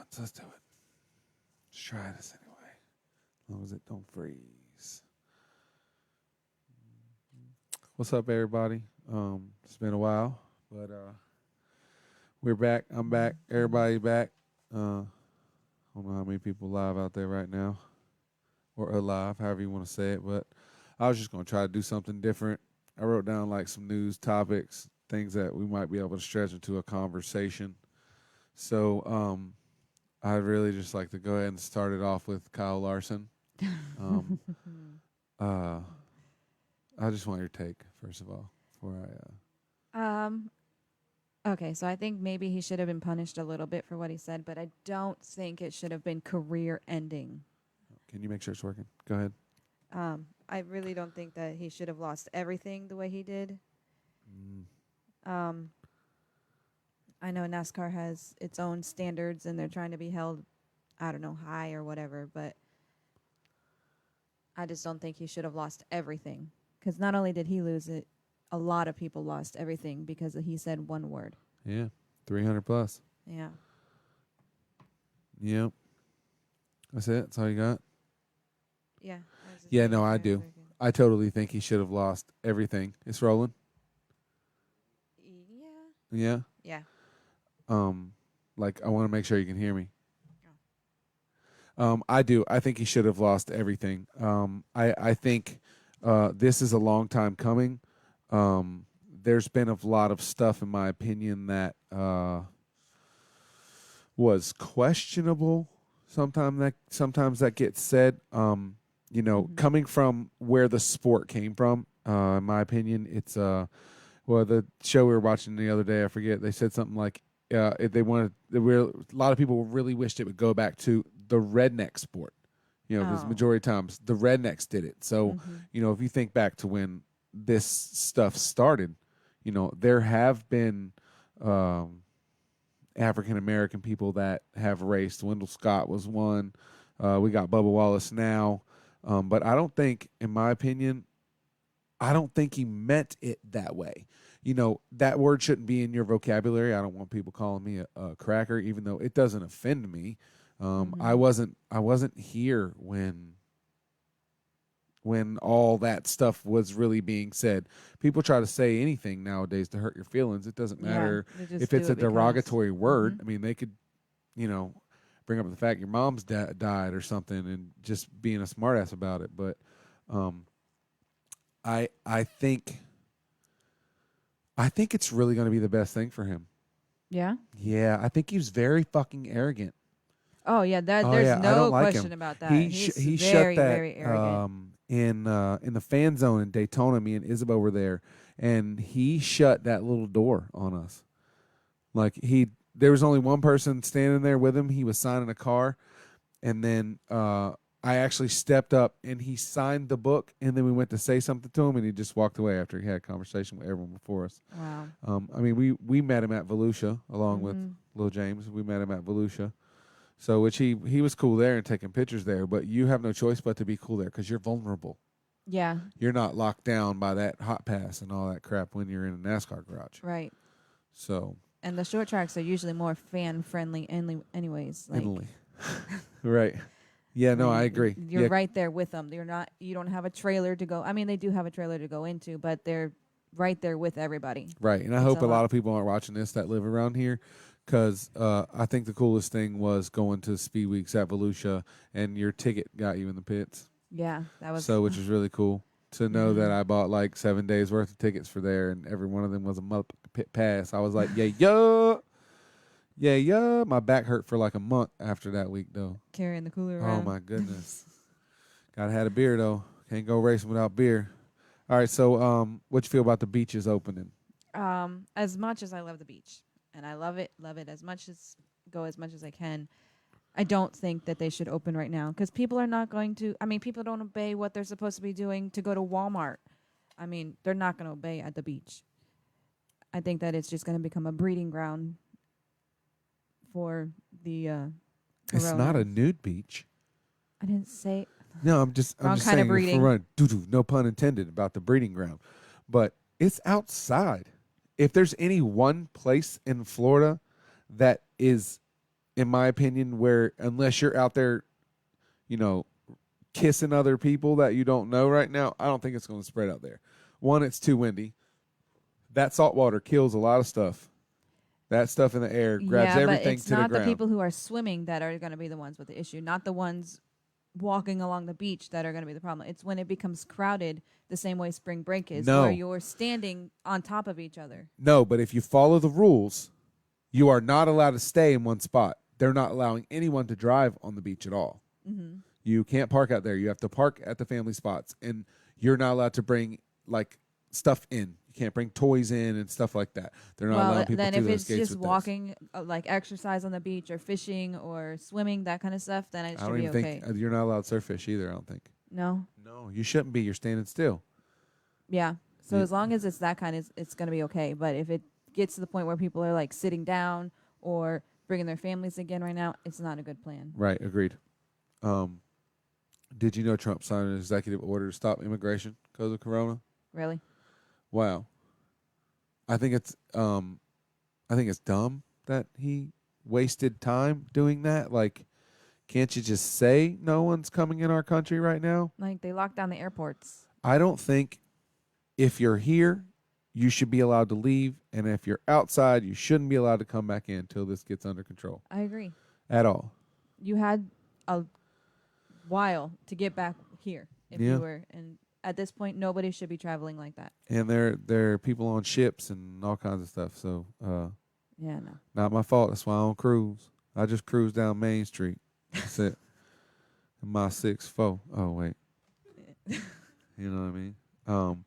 once. Let's do it. Let's try this anyway. As long as it don't freeze. What's up, everybody? It's been a while, but we're back. I'm back. Everybody back. I don't know how many people live out there right now, or alive, however you want to say it. But I was just gonna try to do something different. I wrote down like some news topics, things that we might be able to stretch into a conversation. So I'd really just like to go ahead and start it off with Kyle Larson. Um, uh, I just want your take, first of all, before Um. Okay, so I think maybe he should have been punished a little bit for what he said, but I don't think it should have been career ending. Can you make sure it's working? Go ahead. I really don't think that he should have lost everything the way he did. Mm, Um, I know NASCAR has its own standards and they're trying to be held, I don't know, high or whatever, but I just don't think he should have lost everything. Because not only did he lose it, a lot of people lost everything because he said one word. yeah, 300 plus. Yeah. Yep, that's it. That's all you got. Yeah. Yeah, no, I do. I totally think he should have lost everything. It's rolling. Yeah. Yeah. Yeah. Like I want to make sure you can hear me. I do. I think he should have lost everything. I think this is a long time coming. There's been a lot of stuff, in my opinion, that was questionable. Sometimes that gets said. Coming from where the sport came from, in my opinion, it's well, the show we were watching the other day, I forget, they said something like if a lot of people really wished it would go back to the redneck sport. Because majority of times the rednecks did it. So, if you think back to when this stuff started, there have been African American people that have raced. Wendell Scott was one. We got Bubba Wallace now. But I don't think, in my opinion, I don't think he meant it that way. That word shouldn't be in your vocabulary. I don't want people calling me a cracker, even though it doesn't offend me. I wasn't here when all that stuff was really being said. People try to say anything nowadays to hurt your feelings. It doesn't matter if it's a derogatory word. I mean, they could, bring up the fact your mom's died or something and just being a smartass about it. But I think it's really going to be the best thing for him. Yeah? Yeah, I think he was very fucking arrogant. Oh, yeah, there's no question about that. He very, shut that very arrogant. in the fan zone in Daytona. Me and Isabel were there, and he shut that little door on us. Like there was only one person standing there with him. He was signing a car, and then I actually stepped up and he signed the book, and then we went to say something to him, and he just walked away after he had a conversation with everyone before us. Wow. I mean, we met him at Volusia along with Lil James. We met him at Volusia. So, which he was cool there and taking pictures there, but you have no choice but to be cool there because you're vulnerable. Yeah. You're not locked down by that hot pass and all that crap when you're in a NASCAR garage. Right. So. And the short tracks are usually more fan friendly, anyways. Like, right. Yeah. No, I agree. You're right there with them. You don't have a trailer to go. I mean, they do have a trailer to go into, but they're right there with everybody. Right. And I hope a lot of people aren't watching this that live around here. Because I think the coolest thing was going to Speed Weeks at Volusia, and your ticket got you in the pits. Yeah, that was which is really cool to know that I bought like 7 days worth of tickets for there, and every one of them was a pit pass. I was like, yeah. My back hurt for like a month after that week, though. Carrying the cooler around. Oh my goodness. Gotta have a beer though. Can't go racing without beer. All right, so what you feel about the beaches opening? As much as I love the beach. And I love it as much as I can. I don't think that they should open right now because people are not going to. I mean, people don't obey what they're supposed to be doing to go to Walmart. I mean, they're not going to obey at the beach. I think that it's just going to become a breeding ground for the. It's not a nude beach. I didn't say. No, I'm just saying. No pun intended about the breeding ground, but it's outside. If there's any one place in Florida that is in my opinion, where unless you're out there, you know, kissing other people that you don't know right now, I don't think it's going to spread out there. One, it's too windy. That salt water kills a lot of stuff. That stuff in the air grabs Yeah, but everything it's to the not the ground. people who are swimming that are going to be the ones with the issue, not the ones walking along the beach that are going to be the problem. It's when it becomes crowded, the same way spring break is, where No, you're standing on top of each other. no, but if you follow the rules, you are not allowed to stay in one spot. They're not allowing anyone to drive on the beach at all. Mm-hmm. You can't park out there. You have to park at the family spots, and you're not allowed to bring like stuff in. You can't bring toys in and stuff like that. They're not Well, allowing people then through if those it's gates just with walking, like exercise on the beach or fishing or swimming, that kind of stuff, then it those. I should don't be even okay. think you're not allowed to surf fish either. I don't think. No? No, you shouldn't be. You're standing still. Yeah. So You- as long as it's that kind, it's going to be okay. But if it gets to the point where people are like sitting down or bringing their families again right now, it's not a good plan. Right. Agreed. Um, did you know Trump signed an executive order to stop immigration because of Corona? Really? Wow. I think it's dumb that he wasted time doing that. Like, can't you just say no one's coming in our country right now? Like they locked down the airports. I don't think if you're here, you should be allowed to leave, and if you're outside, you shouldn't be allowed to come back in until this gets under control I agree. at all. You had a while to get back here if Yeah. you were, and at this point, nobody should be traveling like that. And there are people on ships and all kinds of stuff. So Yeah, no. not my fault. That's why I don't cruise. I just cruise down Main Street. That's it. In my 6'4". Oh wait. You know what I mean?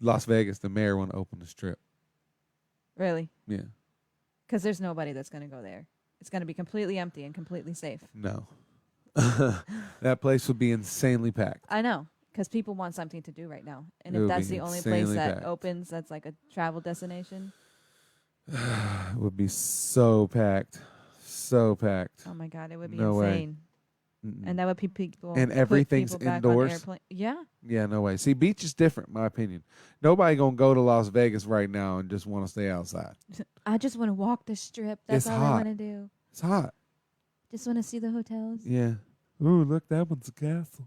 Las Vegas, the mayor want to open the strip. Really? Yeah. Because there's nobody that's going to go there. It's going to be completely empty and completely safe. No. That place would be insanely packed. I know. Because people want something to do right now. And It if would that's be the only place insanely that packed. opens that's like a travel destination, It would be so packed. So packed. oh my God, it would be No way. insane. Mm-mm. And that would be people. And put everything's people back on indoors? airplane. Yeah. Yeah, no way. See, beach is different, in my opinion. Nobody gonna go to Las Vegas right now and just want to stay outside. I just want to walk the strip. That's It's all hot. I want to do. It's hot. Just want to see the hotels. Yeah. Ooh, look, that one's a castle.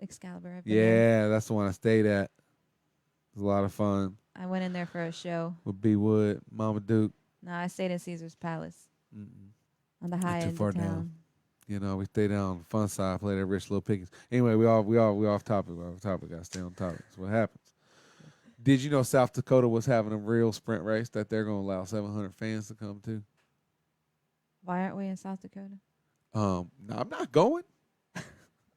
Excalibur. I've been there. Yeah, that's the one I stayed at. It was a lot of fun I went in there for a show. with B. Wood, Mama Duke. No, I stayed in Caesar's Palace Mm-mm. on the high too end far of town. down. You know, we stayed down on the fun side, played at Rich Little Pickings. Anyway, we off topic. We're off topic. Gotta stay on topic. That's what happens. Did you know South Dakota was having a real sprint race that they're gonna allow 700 fans to come to? Why aren't we in South Dakota? No, I'm not going.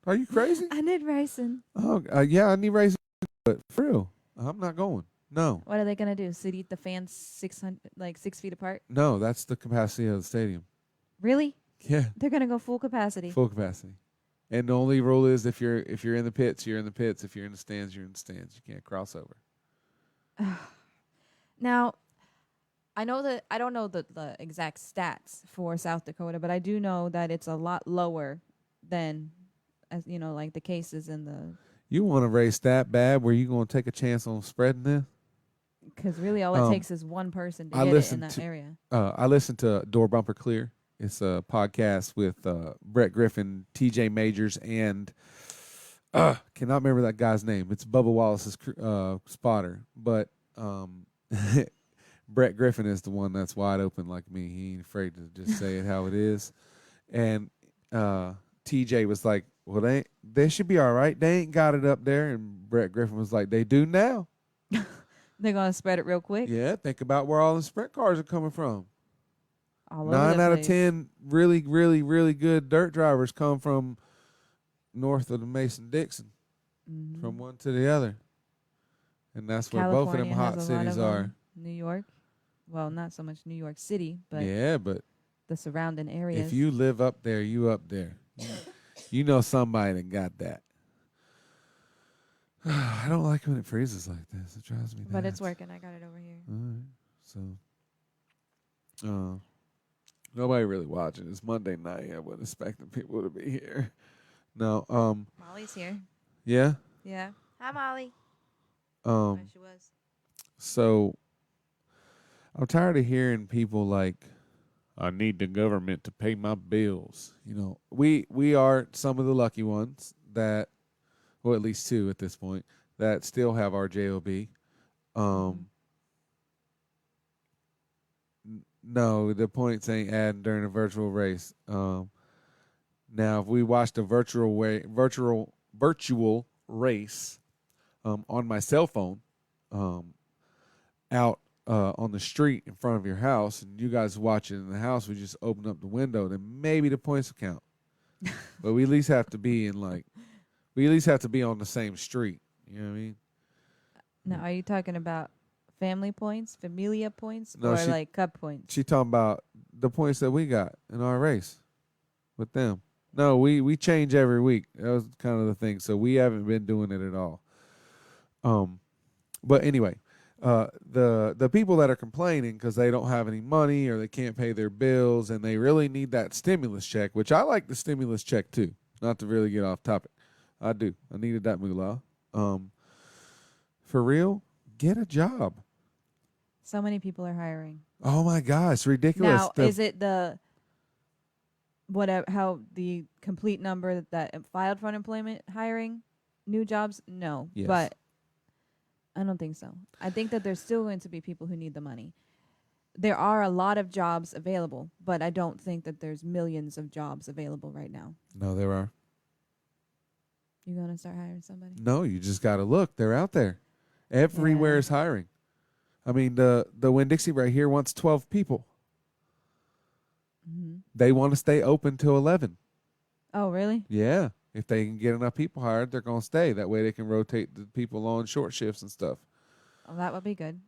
Are you crazy? I need racing. Oh, yeah, I need racing, but for real, I'm not going. No, What are they gonna do? Seat the fans 6 feet apart? no, that's the capacity of the stadium. Really? Yeah, They're gonna go full capacity. full capacity. And the only rule is if you're in the pits, you're in the pits. If you're in the stands, you're in the stands. You can't cross over. Now, I know that I don't know the exact stats for South Dakota, but I do know that it's a lot lower than, as you know, like the cases in the. You want to race that bad? Where you gonna take a chance on spreading this? Because really, all it takes is one person to I get it in listened that to- area. I listened to Door Bumper Clear. It's a podcast with Brett Griffin, T.J. Majors, and cannot remember that guy's name. It's Bubba Wallace's spotter, but Brett Griffin is the one that's wide open like me. He ain't afraid to just say it how it is. And T.J. was like, "Well, they should be all right. They ain't got it up there." And Brett Griffin was like, "They do now." They're gonna spread it real quick. Yeah, think about where all the sprint cars are coming from. All over 9 the out of place. 10 really, really, really good dirt drivers come from north of the Mason-Dixon, Mhm. from one to the other. And that's where both of them California hot has a lot cities of 'em. are. New York, well, not so much New York City, but Yeah, but the surrounding areas. if you live up there, you up there. You know somebody that got that. I don't like when it freezes like this. It drives me nuts. but it's working. I got it over here. All right. So, nobody really watching. It's Monday night. I wasn't expecting people to be here. No. Molly's here. Yeah. Yeah. Hi, Molly. She was. So I'm tired of hearing people like, I need the government to pay my bills. You know, we are some of the lucky ones that, well, at least two at this point, that still have our job. Mm-hmm. Um, no, the points ain't adding during a virtual race. Now, if we watched a virtual race on my cell phone, um, out on the street in front of your house, and you guys watch it in the house, we just open up the window, then maybe the points will count. But we at least have to be in like, we at least have to be on the same street. You know what I mean? Now, are you talking about family points, familia points, No, or like cup points? she talking about the points that we got in our race with them. No, we change every week. That was kind of the thing. So we haven't been doing it at all. Um, but anyway, the people that are complaining because they don't have any money or they can't pay their bills and they really need that stimulus check, which I like the stimulus check too. Not to really get off topic, I do. I needed that moolah. For real, get a job. So many people are hiring. Oh my gosh, ridiculous. Now, is it the whatever how the complete number that filed for unemployment hiring new jobs? No, Yes. but I don't think so. I think that there's still going to be people who need the money. There are a lot of jobs available, but I don't think that there's millions of jobs available right now. No, there are. You gonna start hiring somebody? No, you just got to look. They're out there. Everywhere Yeah. is hiring. I mean, the Winn-Dixie right here wants 12 people. Mm-hmm. They want to stay open till 11. Oh, really? Yeah. If they can get enough people hired, they're going to stay. That way they can rotate the people on short shifts and stuff. Oh, that would be good.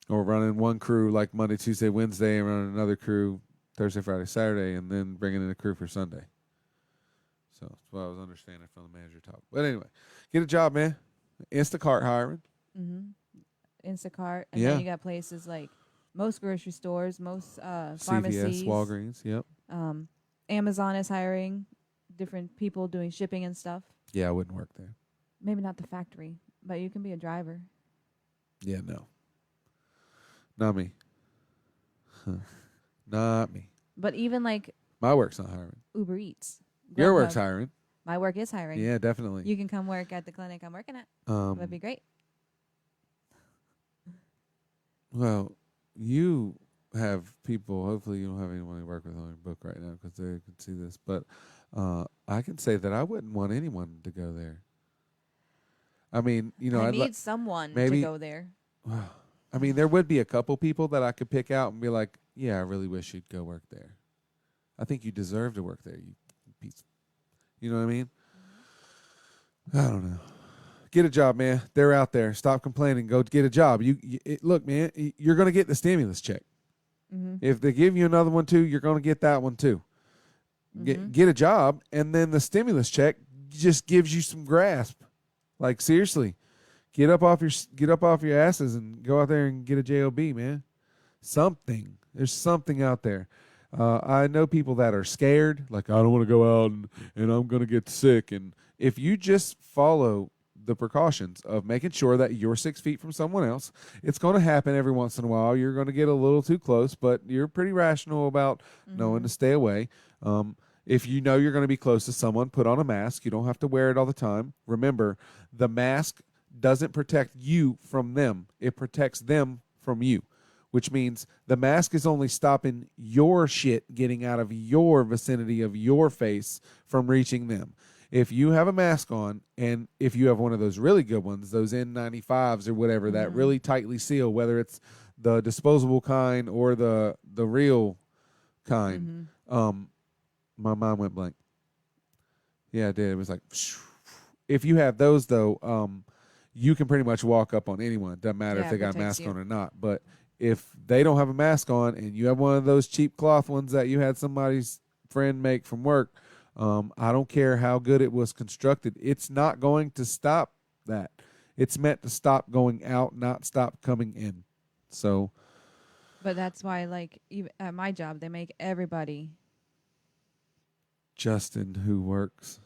Or running one crew like Monday, Tuesday, Wednesday, and running another crew Thursday, Friday, Saturday, and then bringing in a crew for Sunday. So that's what I was understanding from the manager talk. But anyway, get a job, man. Instacart hiring. Mm-hmm. Instacart, and Yeah. then you got places like most grocery stores, most pharmacies, CVS, Walgreens. Yep. Amazon is hiring different people doing shipping and stuff. Yeah, I wouldn't work there. Maybe not the factory, but you can be a driver. Yeah, no. Not me. Not me. But even like My work's not hiring. Uber Eats, Your Grubhub, work's hiring. my work is hiring. Yeah, definitely. You can come work at the clinic I'm working at. That'd be great. Well, you have people. Hopefully, you don't have anyone you work with on your book right now because they can see this. But I can say that I wouldn't want anyone to go there. I mean, you know, I I'd need someone maybe- to go there. I mean, there would be a couple people that I could pick out and be like, "Yeah, I really wish you'd go work there. I think you deserve to work there. You piece." You know what I mean? I don't know. Get a job, man. They're out there. Stop complaining. Go get a job. Look, man. You're gonna get the stimulus check. Mm-hmm. If they give you another one too, you're gonna get that one too. Mm-hmm. Get a job, and then the stimulus check just gives you some grasp. Like seriously, get up off your asses and go out there and get a job, man. Something. There's something out there. I know people that are scared, like I don't want to go out and I'm gonna get sick. And if you just follow the precautions of making sure that you're 6 feet from someone else, it's going to happen every once in a while. You're going to get a little too close, but you're pretty rational about knowing to stay away. If you know you're going to be close to someone, put on a mask. You don't have to wear it all the time. Remember, the mask doesn't protect you from them. It protects them from you, which means the mask is only stopping your shit getting out of your vicinity of your face from reaching them. If you have a mask on, and if you have one of those really good ones, those N95s or whatever, that really tightly seal, whether it's the disposable kind or the real kind. My mind went blank. Yeah, it did. It was like, if you have those though, you can pretty much walk up on anyone. It doesn't matter if they got a mask on or not. But if they don't have a mask on and you have one of those cheap cloth ones that you had somebody's friend make from work, I don't care how good it was constructed. It's not going to stop that. It's meant to stop going out, not stop coming in. So, But that's why, like, even at my job, they make everybody. Justin, who works.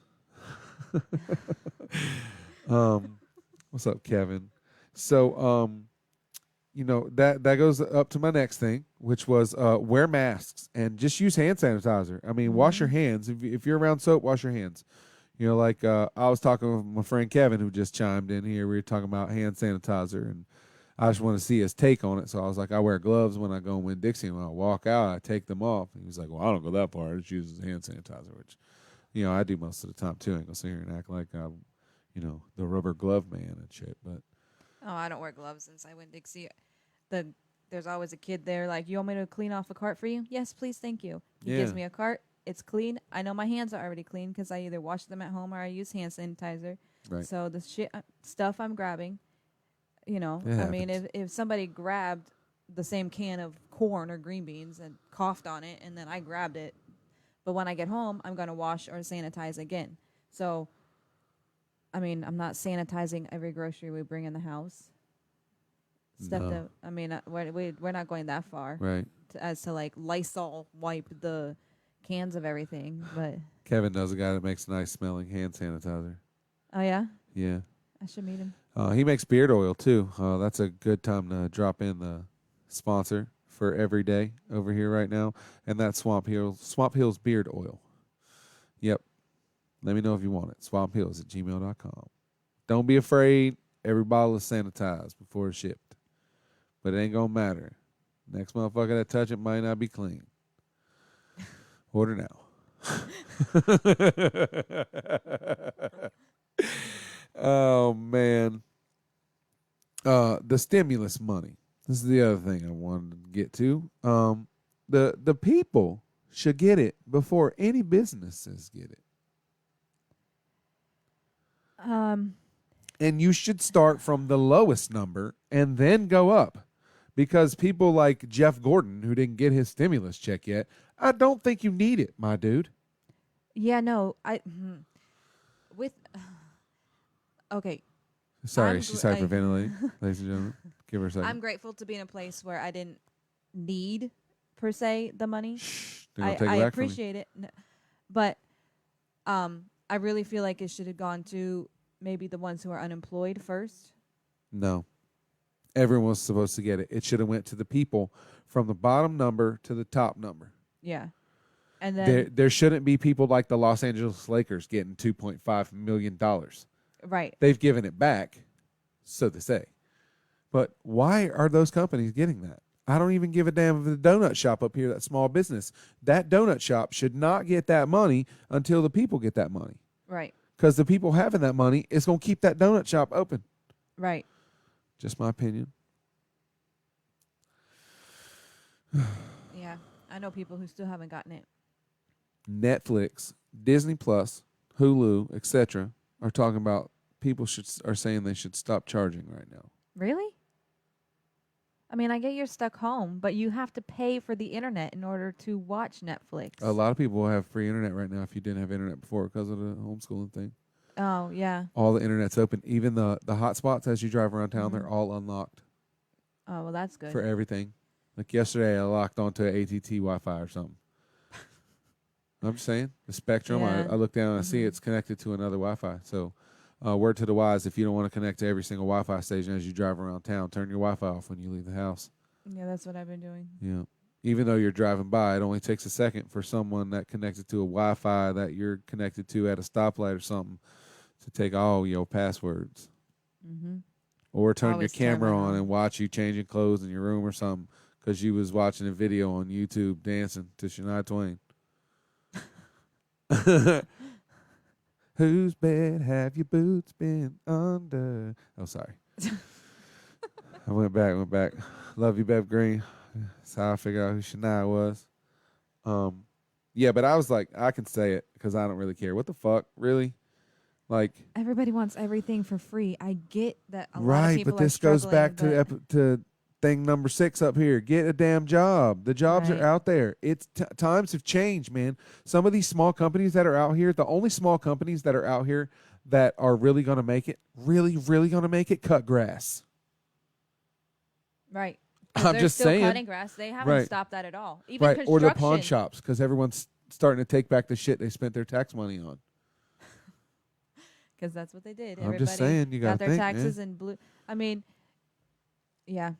What's up, Kevin? So, that goes up to my next thing, which was wear masks and just use hand sanitizer. I mean, wash your Mm-hmm. hands. If you're around soap, wash your hands. Like I was talking with my friend Kevin, who just chimed in here. We were talking about hand sanitizer, and I just want to see his take on it. So I was like, I wear gloves when I go and win Dixie, and when I walk out, I take them off. And he was like, well, I don't go that far. I just use hand sanitizer, which, I do most of the time too. I ain't gonna sit here and act like I'm, the rubber glove man and shit. But Oh, I don't wear gloves since I went Dixie. The There's always a kid there like, you want me to clean off a cart for you? Yes, please, thank you. He gives yeah, me a cart. It's clean. I know my hands are already clean because I either wash them at home or I use hand sanitizer. right. So the stuff I'm grabbing, It I mean, happens. if somebody grabbed the same can of corn or green beans and coughed on it, and then I grabbed it, but when I get home, I'm gonna wash or sanitize again. So, I mean, I'm not sanitizing every grocery we bring in the house. No, I mean, we're not going that far right. as to like Lysol wipe the cans of everything. But Kevin knows a guy that makes nice smelling hand sanitizer. oh yeah, Yeah. I should meet him. He makes beard oil too. That's a good time to drop in the sponsor for every day over here right now, and that's Swamp Hills beard oil. Yep. Let me know if you want it. SwampHills@gmail.com. Don't be afraid. Every bottle is sanitized before it's shipped, but it ain't gonna matter. Next motherfucker that touch it might not be clean. Order now. Oh man. The stimulus money. This is the other thing I wanted to get to. The people should get it before any businesses get it. Um, And you should start from the lowest number and then go up. Because people like Jeff Gordon, who didn't get his stimulus check yet, I don't think you need it, my dude. yeah, no, with okay. Sorry, she's I hyperventilating, ladies and gentlemen. Give her a second. I'm grateful to be in a place where I didn't need per se the money. Shh, they're gonna take I it back from you. appreciate it, but I really feel like it should have gone to maybe the ones who are unemployed first. No. Everyone was supposed to get it. It should have went to the people from the bottom number to the top number. Yeah, and then There shouldn't be people like the Los Angeles Lakers getting $2.5 million. right, They've given it back, so they say. But why are those companies getting that? I don't even give a damn if the donut shop up here, that small business, that donut shop should not get that money until the people get that money. right, Because the people having that money is going to keep that donut shop open. right. Just my opinion. Yeah, I know people who still haven't gotten it. Netflix, Disney Plus, Hulu, etc. are talking about people are saying they should stop charging right now. Really? I mean, I get you're stuck home, but you have to pay for the internet in order to watch Netflix. A lot of people have free internet right now if you didn't have internet before because of the homeschooling thing. Oh yeah. All the internet's open. Even the hot spots as you drive around town, they're all unlocked Oh well, that's good. for everything. Like yesterday, I locked onto AT&T Wi-Fi or something. I'm just saying, the Spectrum, Yeah. I look down and I see it's connected to another Wi-Fi. So word to the wise, if you don't want to connect to every single Wi-Fi station as you drive around town, turn your Wi-Fi off when you leave the house. Yeah, that's what I've been doing. Yeah. Even though you're driving by, it only takes a second for someone that connected to a Wi-Fi that you're connected to at a stoplight or something to take all your passwords. Mm-hmm. Or turn your Always turn camera mine on on. and watch you changing clothes in your room or something because you was watching a video on YouTube dancing to Shania Twain. Whose bed have your boots been under? Oh, sorry. I went back. Love you, Bev Green. That's how I figured out who Shania was. Yeah, but I was like, I can say it because I don't really care. What the fuck, really? Like, Everybody wants everything for free. I get that a lot of right? people But this are goes struggling, back but to thing number 6 up here. Get a damn job. The jobs Right. are out there. It's times have changed, man. Some of these small companies that are out here, the only small companies that are out here that are really going to make it, really going to make it, cut grass. right. I'm They're just still saying. cutting grass. They haven't Right. stopped that at all. Even Right, or construction. the pawn shops because everyone's starting to take back the shit they spent their tax money on. Because that's what they did. I'm Everybody just saying, you got got to their think, taxes man. and blue. I mean, yeah.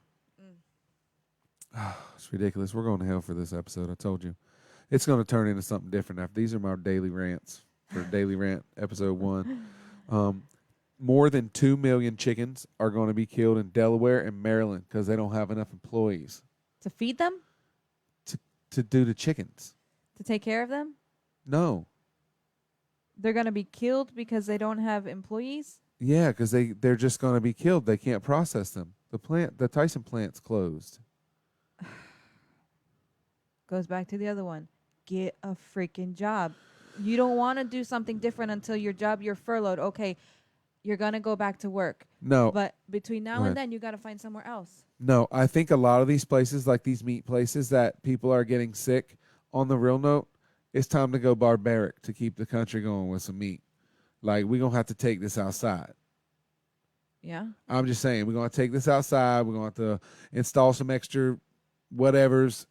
It's ridiculous. We're going to hell for this episode. I told you. It's going to turn into something different. After these are my daily rants for Daily Rant episode 1. Um, more than 2 million chickens are going to be killed in Delaware and Maryland because they don't have enough employees To feed them? to do the chickens. To take care of them? No. They're going to be killed because they don't have employees? Yeah, because they're just going to be killed. They can't process them. The Tyson plant's closed. Goes back to the other one. Get a freaking job. You don't want to do something different until your job, you're furloughed. Okay, you're going to go back to work. No. But between now Go and ahead. then, you got to find somewhere else. No, I think a lot of these places, like these meat places that people are getting sick, on the real note, it's time to go barbaric to keep the country going with some meat. Like, we're going to have to take this outside. Yeah. I'm just saying, we're going to take this outside. We're going to have to install some extra whatevers,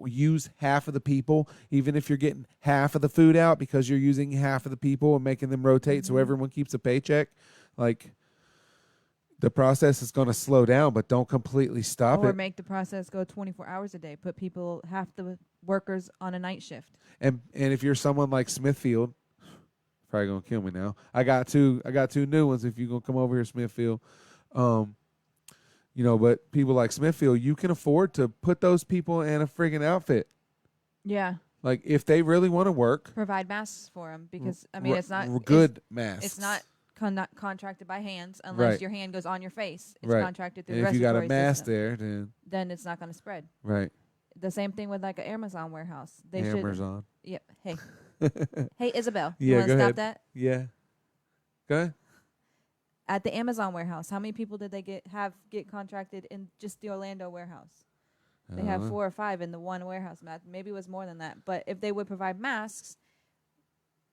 use half of the people, even if you're getting half of the food out because you're using half of the people and making them rotate so everyone keeps a paycheck. Like, the process is going to slow down, but don't completely stop Or it. make the process go 24 hours a day. Put half the workers on a night shift. And if you're someone like Smithfield, probably gonna kill me now. I got two new ones. If you're gonna come over here, Smithfield, but people like Smithfield, you can afford to put those people in a friggin' outfit. Yeah. Like, if they really want to work, Provide masks for them because, it's not good masks. It's not contracted by hands unless Right. your hand goes on your face. It's Right. contracted through And the if you got a respiratory mask system. there, Then it's not going to spread. right. The same thing with like an Amazon warehouse. They should. Amazon. Yeah. Hey. Hey, Isabel. Yeah, You want go to stop ahead. that? Yeah. Go ahead. At the Amazon warehouse, how many people did they get contracted in just the Orlando warehouse? They have 4 or 5 in the one warehouse. Maybe it was more than that. But if they would provide masks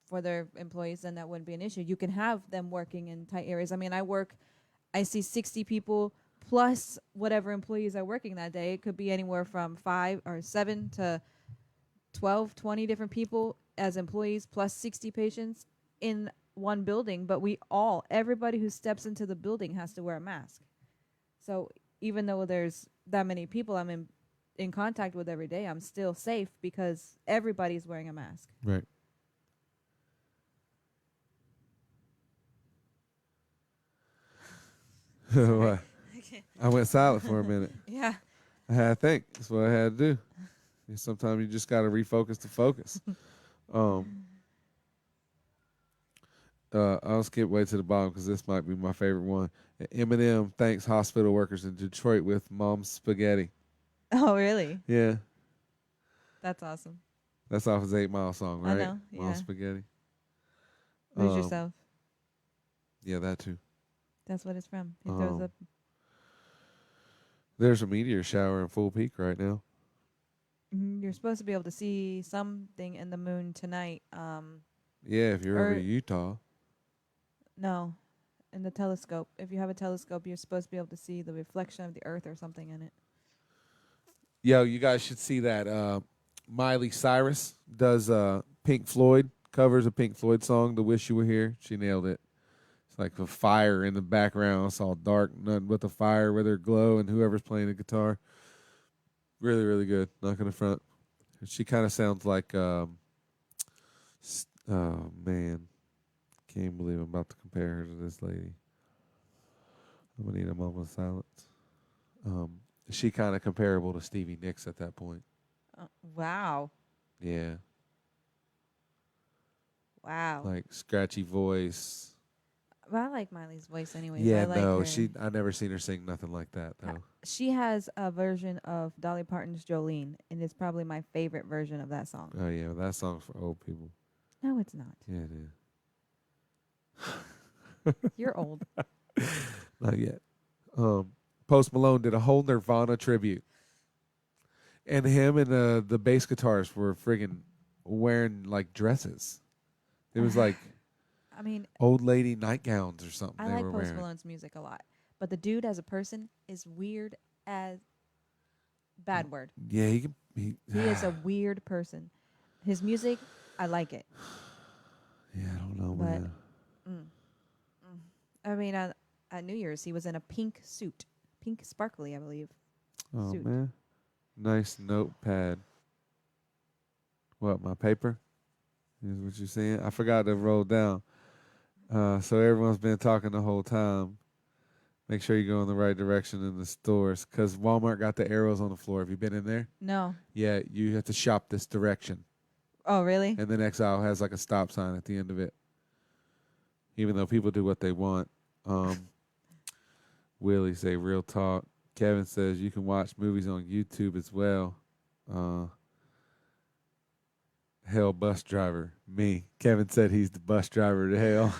for their employees, then that wouldn't be an issue. You can have them working in tight areas. I see 60 people plus whatever employees are working that day. It could be anywhere from 5 or 7 to 12, 20 different people as employees plus 60 patients in one building. But everybody who steps into the building has to wear a mask. So even though there's that many people I'm in contact with every day, I'm still safe because everybody's wearing a mask. Right. What? I went silent for a minute. Yeah. I had to think. That's what I had to do. And sometimes you just got to refocus the focus. I'll skip way to the bottom because this might be my favorite one. Eminem thanks hospital workers in Detroit with mom's spaghetti. Oh, really? Yeah. That's awesome. That's off his 8 Mile song, right? I know. Mom's Yeah. spaghetti. Lose yourself. Yeah, that too. That's what it's from. He throws up. There's a meteor shower in full peak right now. You're supposed to be able to see something in the moon tonight. Yeah, if you're over Utah. No, in the telescope. If you have a telescope, you're supposed to be able to see the reflection of the Earth or something in it. Yo, you guys should see that. Miley Cyrus does Pink Floyd, covers a Pink Floyd song, The Wish You Were Here. She nailed it. It's like a fire in the background. It's all dark, nothing but the fire with her glow and whoever's playing the guitar. Really, really good. Not gonna front. She kind of sounds like, oh man, can't believe I'm about to compare her to this lady. I'm gonna need a moment of silence. She kind of comparable to Stevie Nicks at that point. Wow. Yeah. Wow. Like scratchy voice. But I like Miley's voice anyway. Yeah, I like no, her. I never seen her sing nothing like that though. She has a version of Dolly Parton's Jolene, and it's probably my favorite version of that song. Oh yeah, that song's for old people. No, it's not. Yeah, it is. You're old. Not yet. Post Malone did a whole Nirvana tribute, and him and the bass guitarist were friggin' wearing like dresses. It was like, I mean, old lady nightgowns or something. I they like were Post wearing. Malone's music a lot, but the dude as a person is weird as bad word. Yeah, he is a weird person. His music, I like it. Yeah, I don't know, But man. I mean, at New Year's he was in a pink suit, pink sparkly, I believe. Oh suit. man, Nice notepad. What, my paper? Is what you're saying? I forgot to roll down. So everyone's been talking the whole time. Make sure you go in the right direction in the stores because Walmart got the arrows on the floor. Have you been in there? No. Yeah, you have to shop this direction. Oh, really? And the next aisle has like a stop sign at the end of it. Even though people do what they want. Willie say real talk. Kevin says you can watch movies on YouTube as well. Hell bus driver. Me. Kevin said he's the bus driver to hell.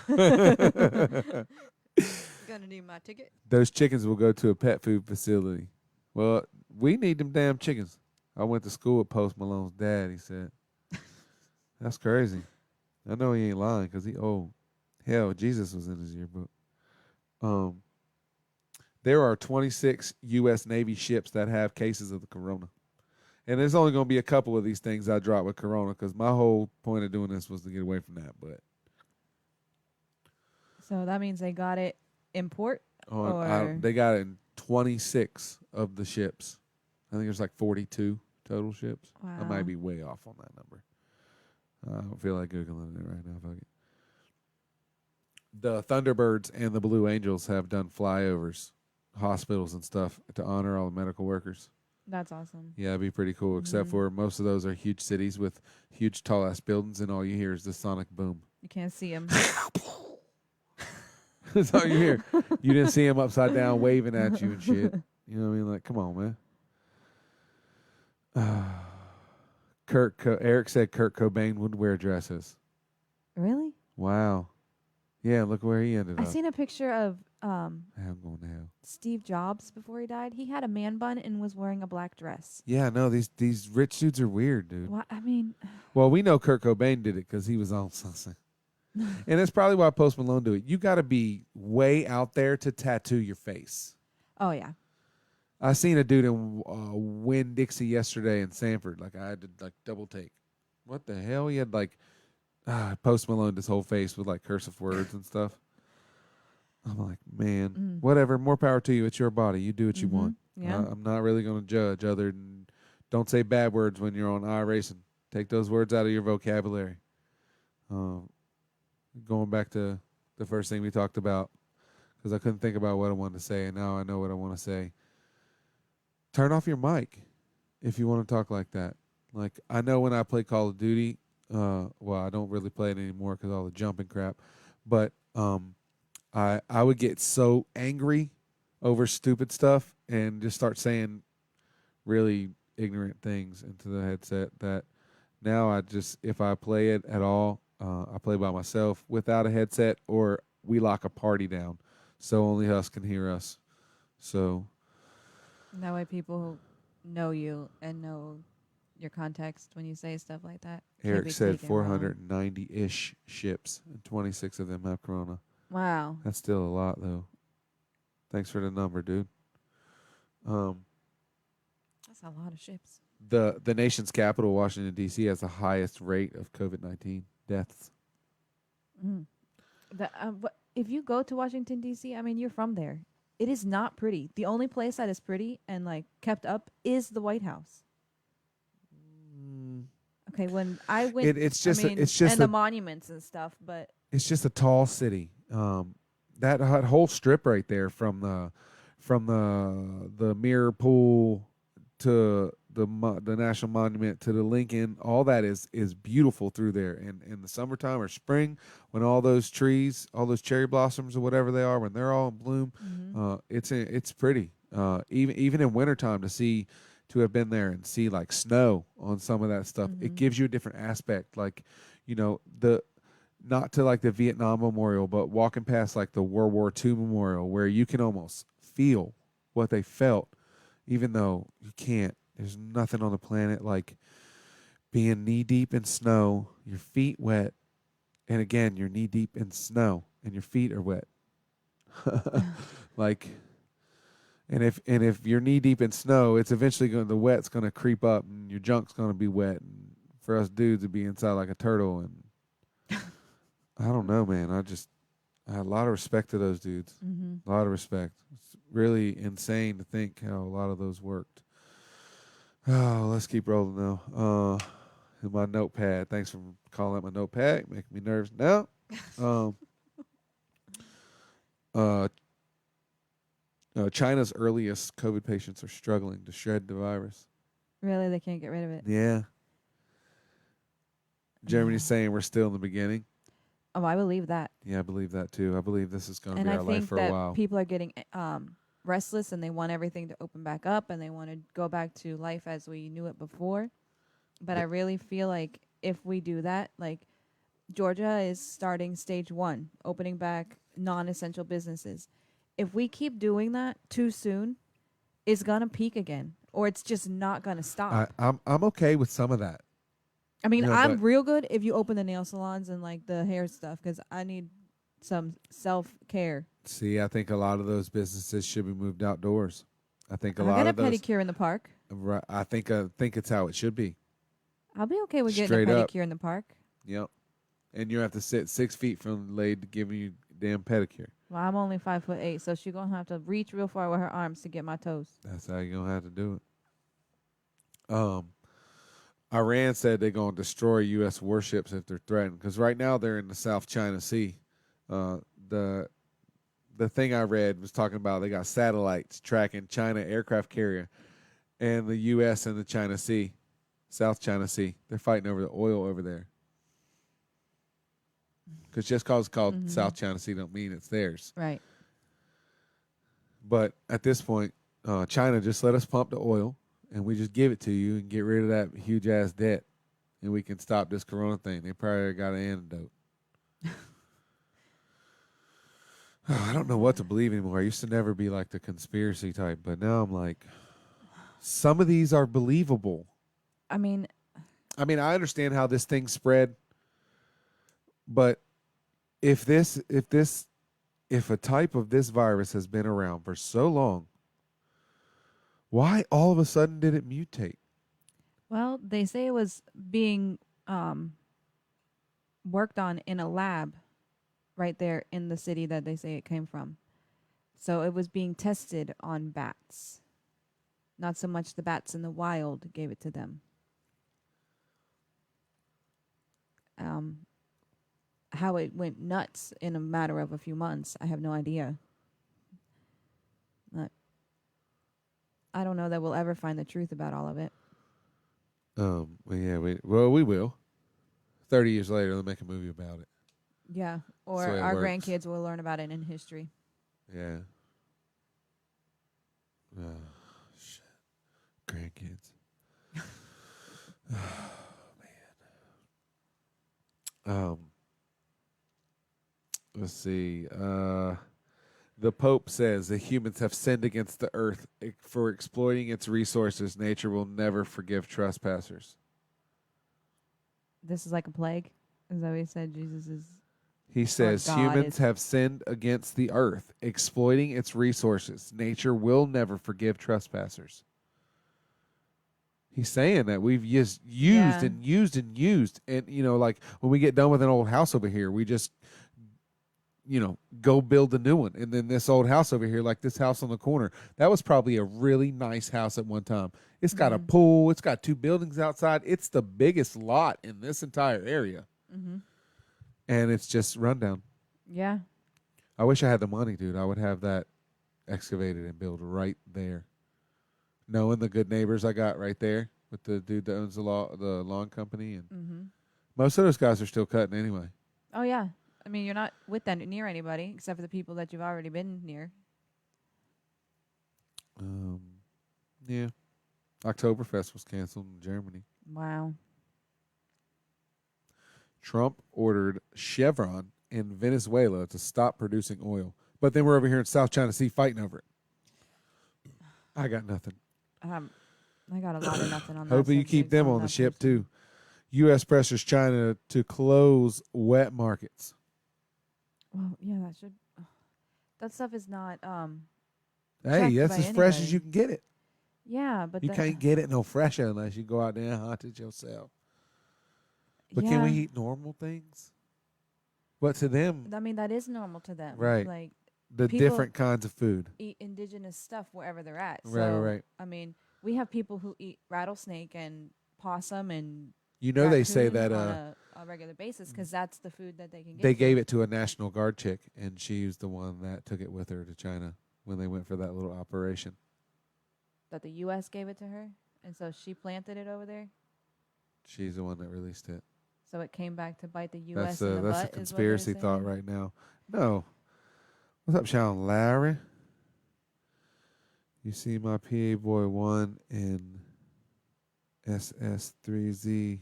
Gonna need my ticket. Those chickens will go to a pet food facility. Well, we need them damn chickens. I went to school with Post Malone's dad, he said. That's crazy. I know he ain't lying because he old. Hell, Jesus was in his yearbook. There are 26 U.S. Navy ships that have cases of the corona. And there's only going to be a couple of these things I drop with corona because my whole point of doing this was to get away from that. But So that means they got it in port? they got it in 26 of the ships. I think there's like 42 total ships. Wow. I might be way off on that number. I don't feel like Googling it right now. Fuck it. The Thunderbirds and the Blue Angels have done flyovers, hospitals and stuff to honor all the medical workers. That's awesome. Yeah, it'd be pretty cool, except for most of those are huge cities with huge tall-ass buildings, and all you hear is the sonic boom. You can't see them. That's all you hear. You didn't see him upside down waving at you and shit. You know what I mean? Like, come on, man. Eric said Kurt Cobain would wear dresses. Really? Wow. Yeah, look where he ended I up. seen a picture of I'm going to hell. Steve Jobs before he died. He had a man bun and was wearing a black dress. Yeah, no, these rich dudes are weird, dude. What? I mean, Well, we know Kurt Cobain did it because he was on something. And that's probably why Post Malone do it. You got to be way out there to tattoo your face. oh yeah. I seen a dude in Winn-Dixie yesterday in Sanford. Like I had to like double take. What the hell? He had like Post Malone his whole face with like cursive words and stuff. I'm like, man, whatever. More power to you. It's your body. You do what you want. Yeah. I'm not really going to judge. Other than don't say bad words when you're on iRacing. Take those words out of your vocabulary. Going back to the first thing we talked about, because I couldn't think about what I wanted to say, and now I know what I want to say. Turn off your mic if you want to talk like that. Like, I know when I play Call of Duty, well, I don't really play it anymore because all the jumping crap, but I would get so angry over stupid stuff and just start saying really ignorant things into the headset that now I just, if I play it at all, I play by myself without a headset, or we lock a party down so only us can hear us. So That way people know you and know your context when you say stuff like that. Can't Eric be said taken wrong. 490-ish ships, and 26 of them have corona. Wow. That's still a lot, though. Thanks for the number, dude. That's a lot of ships. The nation's capital, Washington, D.C., has the highest rate of COVID-19 deaths. If you go to Washington, D.C., I mean, you're from there. It is not pretty. The only place that is pretty and, like, kept up is the White House. Okay, when I went... It's just and the monuments and stuff, but... It's just a tall city. That whole strip right there from the Mirror Pool to the National Monument to the Lincoln, all that is beautiful through there. And in the summertime or spring, when all those trees, all those cherry blossoms or whatever they are, when they're all in bloom, it's pretty. Even in wintertime to have been there and see like snow on some of that stuff, it gives you a different aspect. Like, you know, not to like the Vietnam Memorial, but walking past like the World War II Memorial, where you can almost feel what they felt, even though you can't. There's nothing on the planet like being knee deep in snow, your feet wet, and again, you're knee deep in snow and your feet are wet. Like, and if you're knee deep in snow, it's eventually the wet's gonna creep up and your junk's gonna be wet. And for us dudes to be inside like a turtle, and I don't know, man. I had a lot of respect to those dudes. A lot of respect. It's really insane to think how a lot of those worked. Oh, let's keep rolling now. In my notepad. Thanks for calling out my notepad, making me nervous now. Um, uh, China's earliest COVID patients are struggling to shred the virus. Really, they can't get rid of it. Yeah. Germany's saying we're still in the beginning. Oh, I believe that. Yeah, I believe that too. I believe this is going to And be I our life think for a that while. people are getting restless and they want everything to open back up and they want to go back to life as we knew it before. But I really feel like if we do that, like Georgia is starting stage 1, opening back non-essential businesses. If we keep doing that too soon, it's going to peak again or it's just not going to stop. I'm okay with some of that. I mean, I'm But real good if you open the nail salons and like the hair stuff because I need some self-care. see, I think a lot of those businesses should be moved outdoors. I think a I'll lot get a of those. pedicure in the park. I think it's how it should be. I'll be okay with getting a Straight up. pedicure in the park. Yep. And you have to sit 6 feet from the lady to give you a damn pedicure. Well, I'm only 5'8", so she's gonna have to reach real far with her arms to get my toes. That's how you're gonna have to do it. Iran said they're gonna destroy U.S. warships if they're threatened because right now they're in the South China Sea. Uh, the the thing I read was talking about they got satellites tracking China aircraft carrier and the U.S. and the China Sea, South China Sea. They're fighting over the oil over there. Because just cause it's called South China Sea don't mean it's theirs. Right. But at this point, China just let us pump the oil, and we just give it to you and get rid of that huge ass debt, and we can stop this Corona thing. They probably got an antidote. I don't know what to believe anymore. I used to never be like the conspiracy type, but now I'm like, some of these are believable. I mean, I understand how this thing spread, but if a type of this virus has been around for so long, why all of a sudden did it mutate? well, they say it was being worked on in a lab right there in the city that they say it came from. So it was being tested on bats. Not so much the bats in the wild gave it to them. How it went nuts in a matter of a few months, I have no idea. But I don't know that we'll ever find the truth about all of it. Well, yeah, we will. 30 years later, they'll make a movie about it. Yeah, or That's the way it our works. grandkids will learn about it in history. Yeah. Oh, shit. Grandkids. Oh, man. Let's see. The Pope says that humans have sinned against the earth for exploiting its resources. Nature will never forgive trespassers. This is like a plague. Is that what he said? Jesus is. He says God humans is- have sinned against the earth, exploiting its resources. Nature will never forgive trespassers. He's saying that we've just used Yeah. and used and used. And, like when we get done with an old house over here, we just, go build a new one. And then this old house over here, like this house on the corner, that was probably a really nice house at one time. It's got a pool. It's got 2 buildings outside. It's the biggest lot in this entire area. Mm-hmm. And it's just rundown. Yeah. I wish I had the money, dude. I would have that excavated and built right there. Knowing the good neighbors I got right there with the dude that owns the lawn company, and most of those guys are still cutting anyway. Oh yeah. I mean, you're not with that near anybody except for the people that you've already been near. Yeah. Oktoberfest was canceled in Germany. Wow. Trump ordered Chevron in Venezuela to stop producing oil, but then we're over here in South China Sea fighting over it. I got nothing. I got a lot of nothing on that. Hopefully you keep them on the ship too. U.S. pressures China to close wet markets. Well, yeah, that should. That stuff is not. Hey, Checked that's by as fresh as anybody. you can get it. Yeah, but You can't get it no fresher unless you go out there and hunt it yourself. But can we eat normal things? But to them, I mean, that is normal to them, right? Like The people different kinds of food. eat indigenous stuff wherever they're at. Right, So, right. I mean, We have people who eat rattlesnake and possum and You know, they say raccoon that on a regular basis because that's the food that they can they get gave to. it to a National Guard chick, and she was the one that took it with her to China when they went for that little operation. That the U.S. gave it to her, and so she planted it over there. She's the one that released it. So it came back to bite the That's U.S. in a the that's a butt, is what they're conspiracy thought saying. right now. No, what's up, Sean Larry? You see my PA Boy 1 and SS3Z.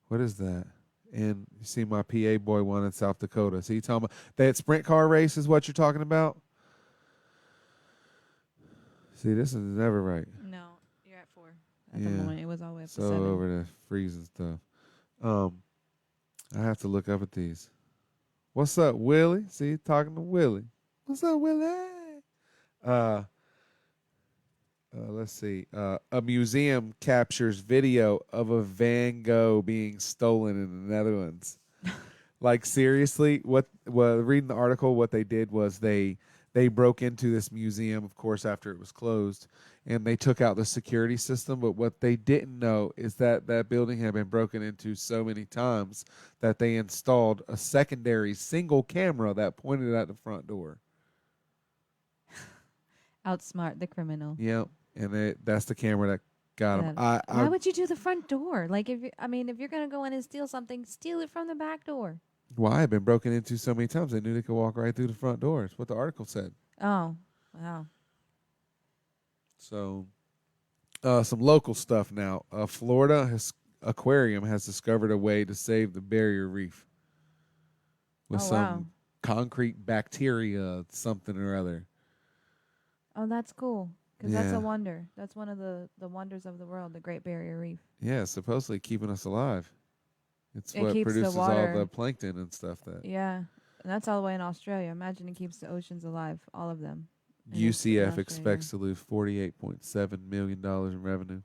What is that? And you see my PA Boy 1 in South Dakota. So you talking about that sprint car race is what you're talking about? See, this is never right. No, you're at 4 at the Yeah. moment. It was all the way up to So 7. over the freezing stuff. I have to look up at these. What's up, Willie? See, talking to Willie. What's up, Willie? Uh, let's see. A museum captures video of a Van Gogh being stolen in the Netherlands. Like seriously, reading the article, what they did was they broke into this museum, of course, after it was closed, and they took out the security system. But what they didn't know is that that building had been broken into so many times that they installed a secondary single camera that pointed at the front door. Outsmart the criminal. Yep, and that's the camera that got him. Yeah. Why would you do the front door? Like, if you're gonna go in and steal something, steal it from the back door. Why had been broken into so many times they knew they could walk right through the front doors. What the article said. Oh, wow. So, some local stuff now. Aquarium has discovered a way to save the barrier reef with Oh, some wow. concrete bacteria, something or other. Oh, that's cool. Because that's Yeah, a wonder. That's one of the wonders of the world, the Great Barrier Reef. yeah, supposedly keeping us alive. It's It what keeps the produces all the water. plankton and stuff that Yeah. And that's all the way in Australia. Imagine it keeps the oceans alive, all of them. And it's in UCF Australia. expects to lose $48.7 million in revenue.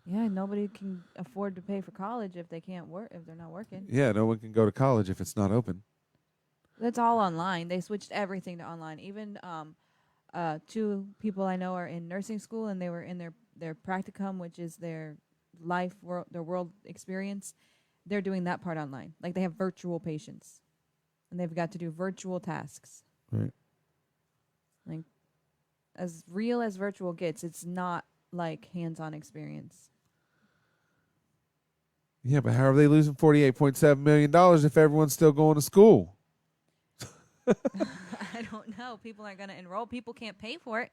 Yeah, nobody can afford to pay for college if they can't work, if they're not working. Yeah, no one can go to college if it's not open. That's all online. They switched everything to online. Even 2 people I know are in nursing school, and they were in their practicum, which is their their world experience. They're doing that part online. Like, they have virtual patients, and they've got to do virtual tasks. Right. Like, as real as virtual gets, it's not like hands-on experience. Yeah, but how are they losing $48.7 million if everyone's still going to school? I don't know. People aren't going to enroll. People can't pay for it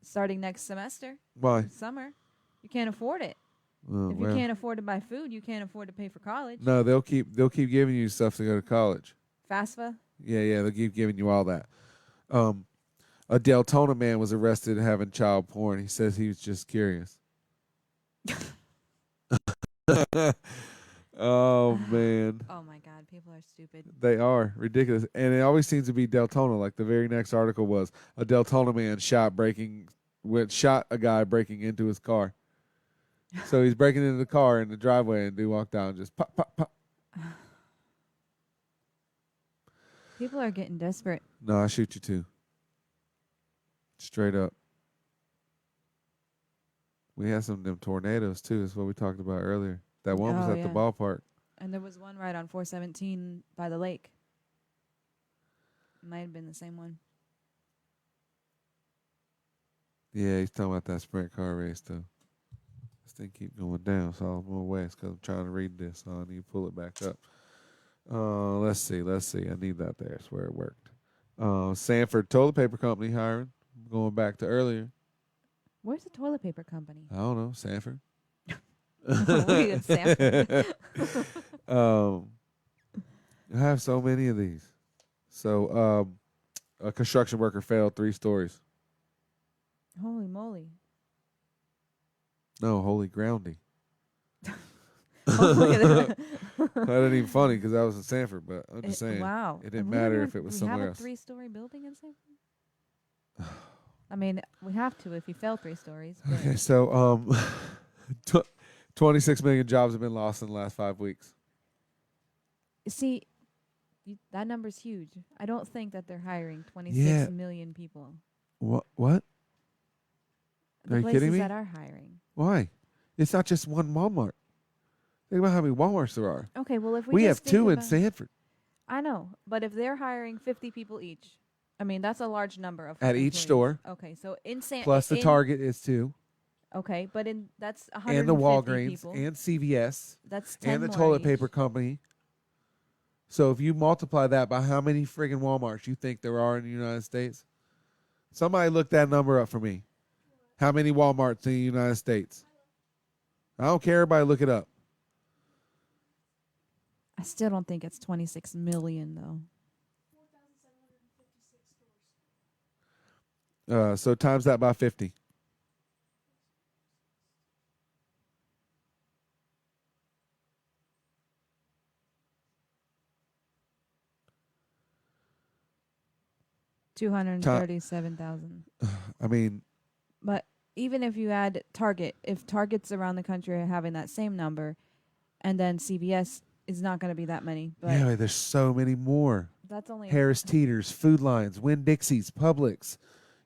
starting next semester, Why? summer. You can't afford it. If you Well, can't afford to buy food, you can't afford to pay for college. no, they'll keep giving you stuff to go to college. FAFSA. Yeah, they'll keep giving you all that. A Deltona man was arrested having child porn. He says he was just curious. Oh man, Oh my God, people are stupid. they are ridiculous, and it always seems to be Deltona. Like the very next article was a Deltona man shot a guy breaking into his car. So he's breaking into the car in the driveway, and dude walked out and just pop, pop, pop. People are getting desperate. No, I shoot you too. Straight up. We had some of them tornadoes too. That's what we talked about earlier. That one was Oh, at the yeah. ballpark. And there was one right on 417 by the lake. Might have been the same one. Yeah, he's talking about that sprint car race though. This thing keep going down, so I'm going west because I'm trying to read this. So I need to pull it back up. Let's see. I need that there. That's where it worked. Sanford Toilet Paper Company hiring. Going back to earlier. Where's the toilet paper company? I don't know. Sanford. We in Sanford. I have so many of these. So, a construction worker failed 3 stories. Holy moly. No, holy groundy. Oh, look at that. That ain't even funny because I was in Sanford, but I'm just saying. Wow. It didn't And we matter don't if it was we somewhere have else. a 3-story building in Sanford? I mean, we have to if you fell 3 stories. But Okay, so 26 million jobs have been lost in the last 5 weeks. see, that number's huge. I don't think that they're hiring 26 million people. What? The Are you kidding places me? that are hiring. Why? It's not just one Walmart. Think about how many Walmarts there are. Okay, well, if we We just have think 2 in about, Sanford. I know, but if they're hiring 50 people each, I mean that's a large number of At each employees. store. Okay, so Plus the Target is 2. Okay, but in that's And the 150 Walgreens people. and CVS That's 10 and the more toilet each. paper company. So if you multiply that by how many friggin' Walmarts you think there are in the United States, somebody look that number up for me. How many Walmarts in the United States? I don't care. Everybody look it up. I still don't think it's 26 million though. So times that by 50. Ti- 237,000. I mean, But even if you add Target, if Targets around the country are having that same number, and then CVS is not going to be that many, but yeah, there's so many more. that's only Harris Teeter's, Food Lions, Winn-Dixie's, Publix.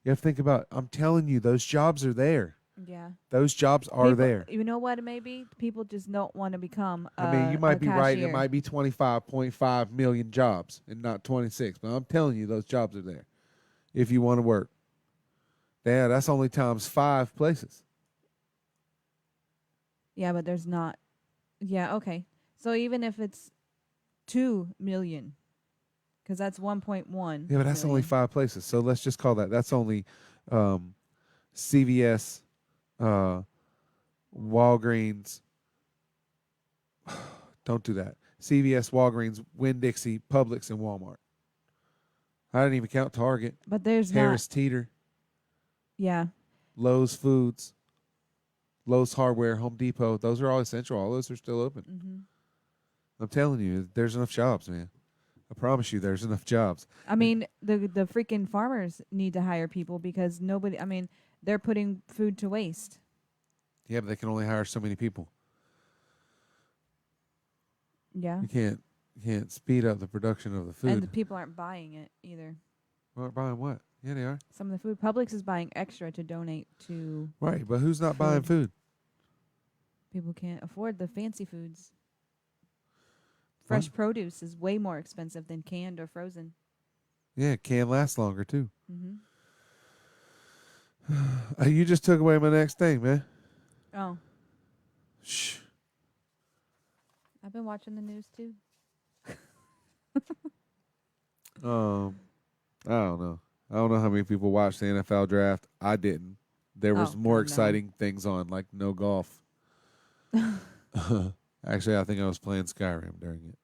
You have to think about, I'm telling you, those jobs are there. yeah. Those jobs are People, there. you know what it may be? People just don't want to become I mean, you might a be right. It cashier. might be 25.5 million jobs and not 26. But I'm telling you, those jobs are there if you want to work. Yeah, that's only times 5 places. Yeah, but there's not. Yeah, okay. So even if it's 2 million, because that's 1.1. Yeah, but that's only million. 5 places. So let's just call that. That's only CVS, Walgreens. Don't do that. CVS, Walgreens, Winn-Dixie, Publix, and Walmart. I didn't even count Target, But there's Harris not. Teeter, Yeah. Lowe's Foods, Lowe's Hardware, Home Depot. Those are all essential. All those are still open. Mm-hmm. I'm telling you, there's enough jobs, man. I promise you, there's enough jobs. I mean, the freaking farmers need to hire people because nobody. I mean, they're putting food to waste. Yeah, but they can only hire so many people. Yeah. You can't speed up the production of the food. And the people aren't buying it either. Aren't buying what? Yeah, they are. Some of the food, Publix is buying extra to donate to Right, but who's not buying food? people who can't afford the fancy foods. Fresh produce is way more expensive than canned or frozen. Yeah, it can last longer too. Mm-hmm. You just took away my next thing, man. Oh, Shh. I've been watching the news too. I don't know. I don't know how many people watched the NFL draft. I didn't. There was Oh, more God, no. exciting things on, like no golf. Actually, I think I was playing Skyrim during it.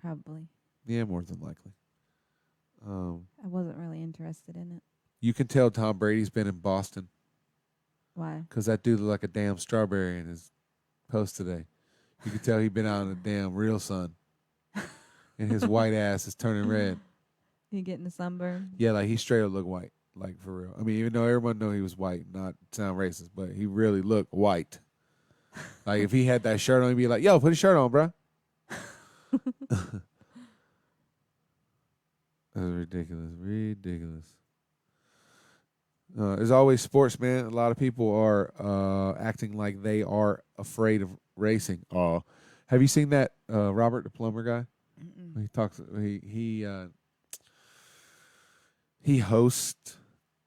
Probably. Yeah, more than likely. I wasn't really interested in it. You can tell Tom Brady's been in Boston Why? because that dude looked like a damn strawberry in his post today. You could tell he'd been out in the damn real sun, and his white ass is turning red. You getting the sunburn? Yeah, like he straight up looked white, like for real. I mean, even though everyone knew he was white, not sound racist, but he really looked white. Like if he had that shirt on, he'd be like, "Yo, put a shirt on, bro." That's ridiculous. Ridiculous. There's always sports, man. A lot of people are acting like they are afraid of racing. Have you seen that Robert the plumber guy? Mm-mm. He talks. He hosts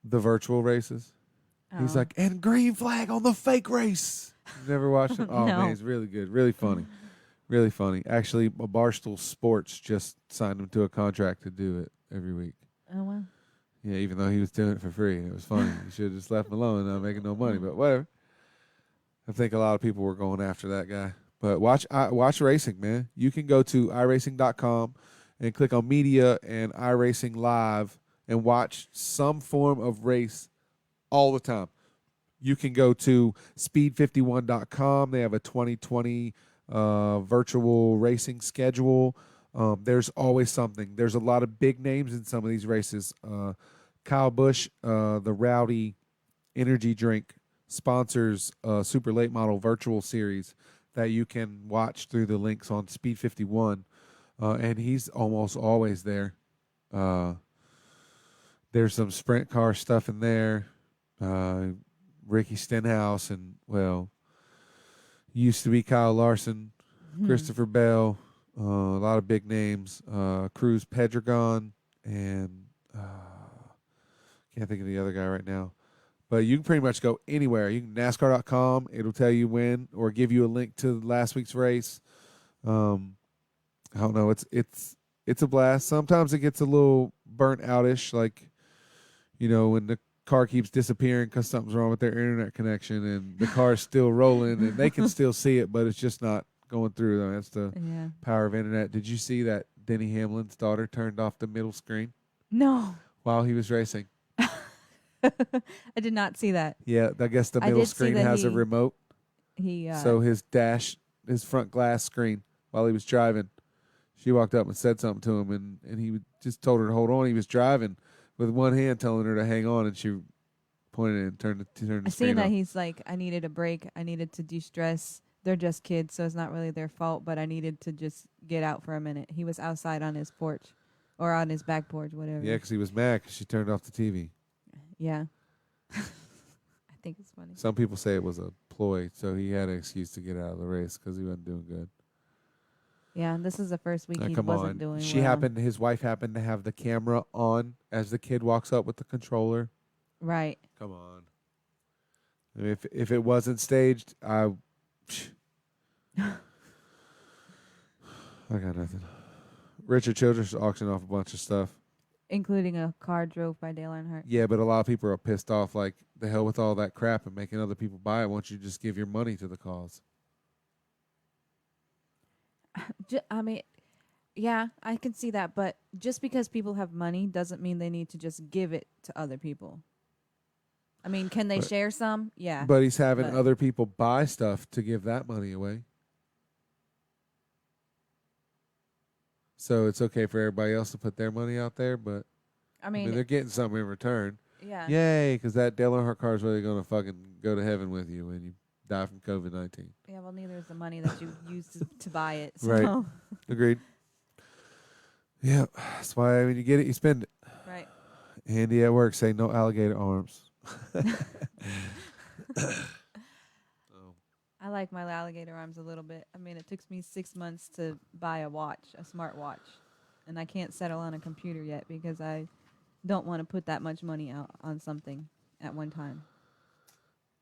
the virtual races. He's Oh. like, and green flag on the fake race. You never watched it? Oh No. man, it's really good, really funny, really funny. Actually, Barstool Sports just signed him to a contract to do it every week. Oh well. Yeah, even though he was doing it for free, and it was funny. You should have just left him alone and not making no money. But whatever. I think a lot of people were going after that guy. But watch racing, man. You can go to iRacing.com and click on media and iRacing Live and watch some form of race all the time. You can go to speed51.com. They have a 2020 virtual racing schedule. There's always something. There's a lot of big names in some of these races. Kyle Busch, the Rowdy energy drink, sponsors a super late model virtual series that you can watch through the links on Speed 51. And he's almost always there. There's some sprint car stuff in there. uh, Ricky Stenhouse, and well, used to be Kyle Larson, Christopher Bell, a lot of big names. Cruz Pedregon, and can't think of the other guy right now. But you can pretty much go anywhere. You can NASCAR.com. It'll tell you when, or give you a link to last week's race. I don't know. It's a blast. Sometimes it gets a little burnt outish, like when the car keeps disappearing because something's wrong with their internet connection, and the car's still rolling, and they can still see it, but it's just not going through. That's the Yeah. power of internet. Did you see that Denny Hamlin's daughter turned off the middle screen No. while he was racing? I did not see that. Yeah, I guess the I middle did see screen that has a remote. He So his front glass screen while he was driving, she walked up and said something to him, and he just told her to hold on. He was driving with one hand telling her to hang on, and she pointed and turned the I screen seen that off. he's like, I needed a break. I needed to de-stress. They're just kids, so it's not really their fault, but I needed to just get out for a minute. He was outside on his porch or on his back porch, whatever. Yeah, because he was mad because she turned off the TV. Yeah. I think it's funny. Some people say it was a ploy, so he had an excuse to get out of the race because he wasn't doing good. Yeah, this is the first week he Come wasn't on. doing She well. his wife happened to have the camera on as the kid walks up with the controller. Right. Come on. I mean, if it wasn't staged, I got nothing. Richard Childress auctioned off a bunch of stuff. Including a car drove by Dale Earnhardt. Yeah, but a lot of people are pissed off. Like, the hell with all that crap and making other people buy it. Why don't you just give your money to the cause? I mean, yeah, I can see that, but just because people have money doesn't mean they need to just give it to other people. I mean, can they share some? Yeah. But he's having but- other people buy stuff to give that money away. So it's okay for everybody else to put their money out there, but I mean, they're getting something in return. yeah. Yay, because that Dale Earnhardt car is really going to fucking go to heaven with you when you die from COVID-19. Yeah, well, neither is the money that you used to buy it. So. Right. Agreed. Yeah, that's why when you get it, you spend it. Right. Andy at work say no alligator arms. I like my alligator arms a little bit. I mean, it took me 6 months to buy a smart watch, and I can't settle on a computer yet because I don't want to put that much money out on something at one time.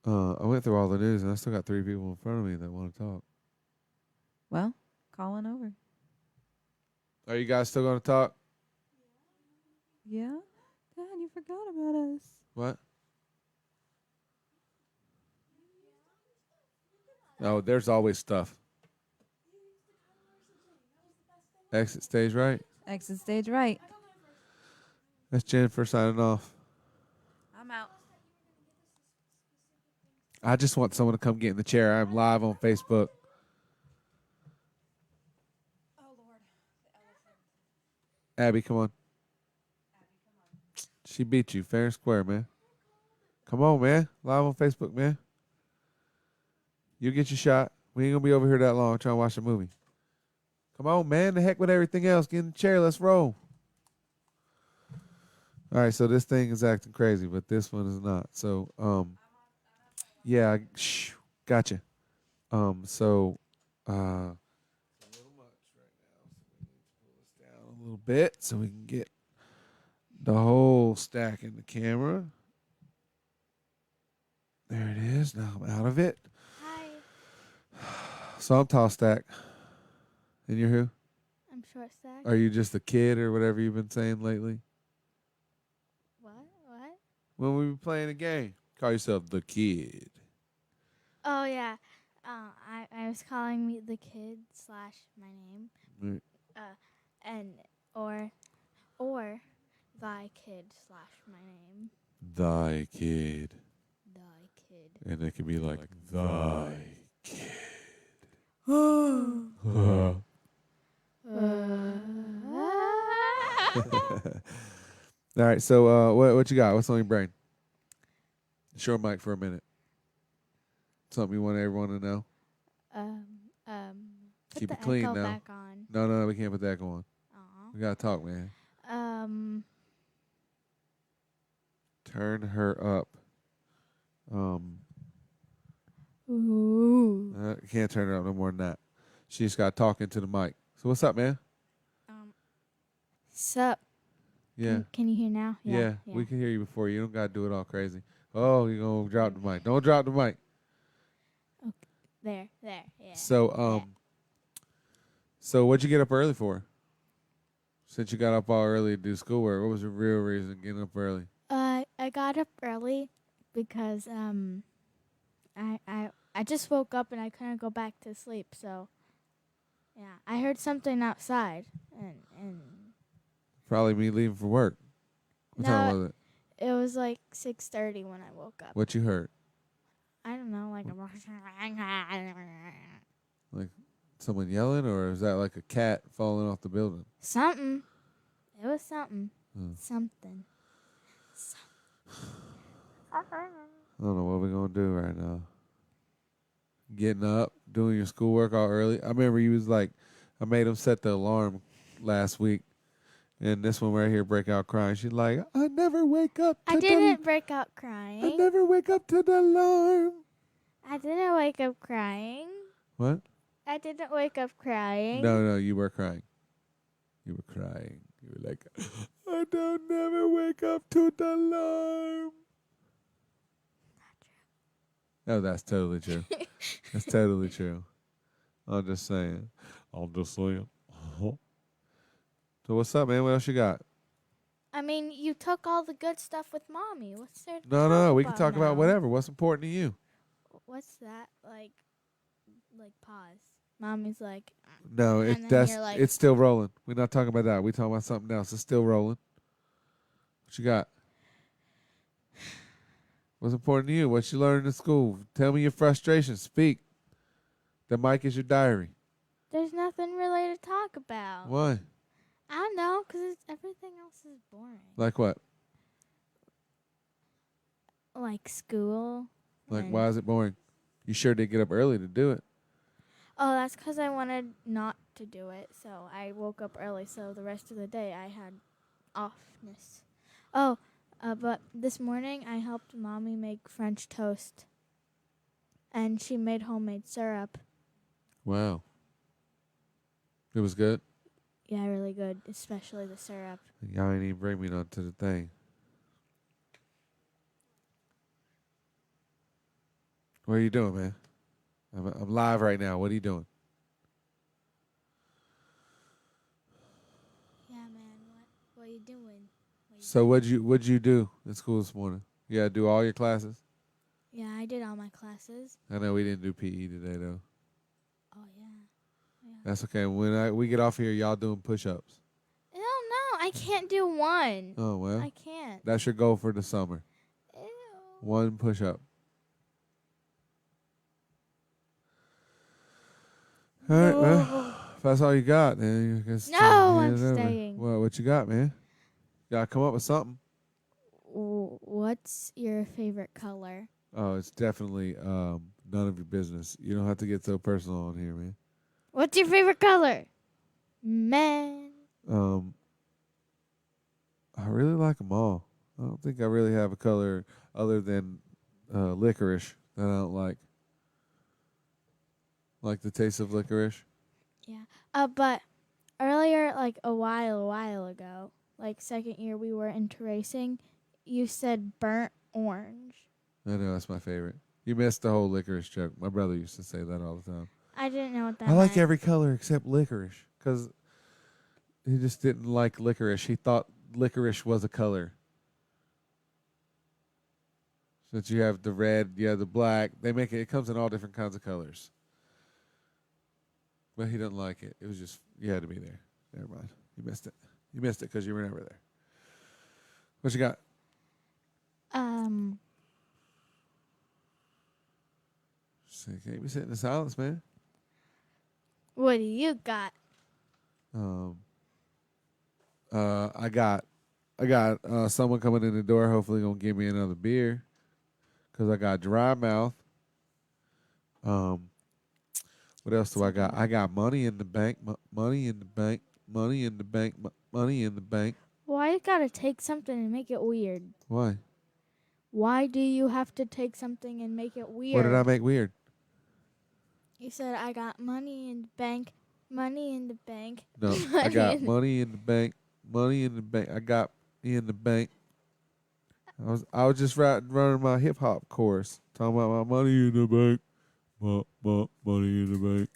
I went through all the news, and I still got 3 people in front of me that want to talk. Well, call on over. Are you guys still going to talk? Yeah? Dad, you forgot about us. What? Oh, there's always stuff. Exit stage right. Exit stage right. That's Jennifer signing off. I'm out. I just want someone to come get in the chair. I'm live on Facebook. Oh, Lord. The elephant. Abby, come on. She beat you fair and square, man. Come on, man. Live on Facebook, man. You get your shot. We ain't going to be over here that long trying to watch a movie. Come on, man. The heck with everything else. Get in the chair. Let's roll. All right, so this thing is acting crazy, but this one is not. So, yeah, gotcha. So, a little much right now. So we need to pull this down a little bit so we can get the whole stack in the camera. There it is. Now I'm out of it. Hi, So I'm tall stack. And you're who? I'm short stack. Are you just a kid or whatever you've been saying lately? What? When we were playing a game, call yourself the kid. Oh yeah. I was calling me the kid slash my name. Right. And or thy kid slash my name. Thy kid. Thy kid. And it could be like thy kid. All right, so what you got? What's on your brain? Show mic for a minute. Something you want everyone to know? Put Keep the it clean echo now. back on. No, we can't put that on. Aw. We gotta talk, man. Turn her up. Um, Ooh. can't turn it up no more than that. She just got talking to the mic. So what's up, man? Sup? Yeah, Can you hear now? yeah, we can hear you before. You don't gotta do it all crazy. Oh, you gonna drop the mic? Don't drop the mic. There. Yeah. So so what'd you get up early for? Since you got up all early to do schoolwork, what was the real reason getting up early? I got up early because I just woke up and I couldn't go back to sleep. So yeah, I heard something outside and Probably me leaving for work. What time no, was it? it was like 6:30 when I woke up. What you heard? I don't know, like Like someone yelling, or is that like a cat falling off the building? something. It was something. Hmm. Something. I don't know what we're gonna do right now. Getting up, doing your schoolwork all early. I remember you was like, I made him set the alarm last week, and this one right here break out crying. She's like, I never wake up. I didn't break out crying. I never wake up to the alarm. I didn't wake up crying. What? I didn't wake up crying. No, you were crying. You were crying. You were like, I don't never wake up to the alarm. Oh, that's totally true. That's totally true. I'm just saying. So what's up, man? What else you got? I mean, you took all the good stuff with mommy. What's there to No, talk we can talk about now? whatever. What's important to you? What's that? Like pause. Mommy's like, No, and then you're like, it's still rolling. We're not talking about that. We're talking about something else. It's still rolling. What you got? What's important to you? What you learned in school? Tell me your frustrations. Speak. The mic is your diary. there's nothing really to talk about. Why? I don't know, because everything else is boring. Like what? Like school. Like and- why is it boring? You sure did get up early to do it. Oh, that's because I wanted not to do it. So I woke up early. So the rest of the day I had offness. Oh, but this morning I helped mommy make French toast. And she made homemade syrup. Wow. It was good. Yeah, really good, especially the syrup. Y'all ain't even bring me none to the thing. What are you doing, man? I'm live right now. What are you doing? Yeah, man. What are you doing? So what'd you do in school this morning? You gotta do all your classes? Yeah, I did all my classes. I know we didn't do PE today though. Oh yeah. That's okay. When we get off here, y'all doing push-ups. No, I can't do one. Oh well. I can't. That's your goal for the summer. Ew. One push-up. All right, well, if that's all you got, then you can No, hand I'm it over. staying. Well, what you got, man? Gotta come up with something. What's your favorite color? Oh, it's definitely none of your business. You don't have to get so personal on here, man. What's your favorite color? Man. I really like them all. I don't think I really have a color other than licorice that I don't like. Like the taste of licorice. Yeah. But earlier, like a while ago, like second year we were into racing, you said burnt orange. I know that's my favorite. You missed the whole licorice joke. My brother used to say that all the time. I didn't know what that I like meant. every color except licorice because he just didn't like licorice. He thought licorice was a color. Since you have the red, you have the black. They make it. It comes in all different kinds of colors. But he didn't like it. It was just you had to be there. Never mind. You missed it. You missed it because you were never there. What you got? So you can't be sitting in silence, man. What do you got? I got someone coming in the door. Hopefully, gonna give me another beer because I got dry mouth. What else do I got? I got money in the bank. Money in the bank. Money in the bank. Money in the bank. Why you gotta take something and make it weird? Why? Why do you have to take something and make it weird? What did I make weird? You said I got money in the bank. Money in the bank. No, I got money in the bank. Money in the bank. I got in the bank. I was just running my hip hop chorus, talking about my money in the bank. Money in the bank.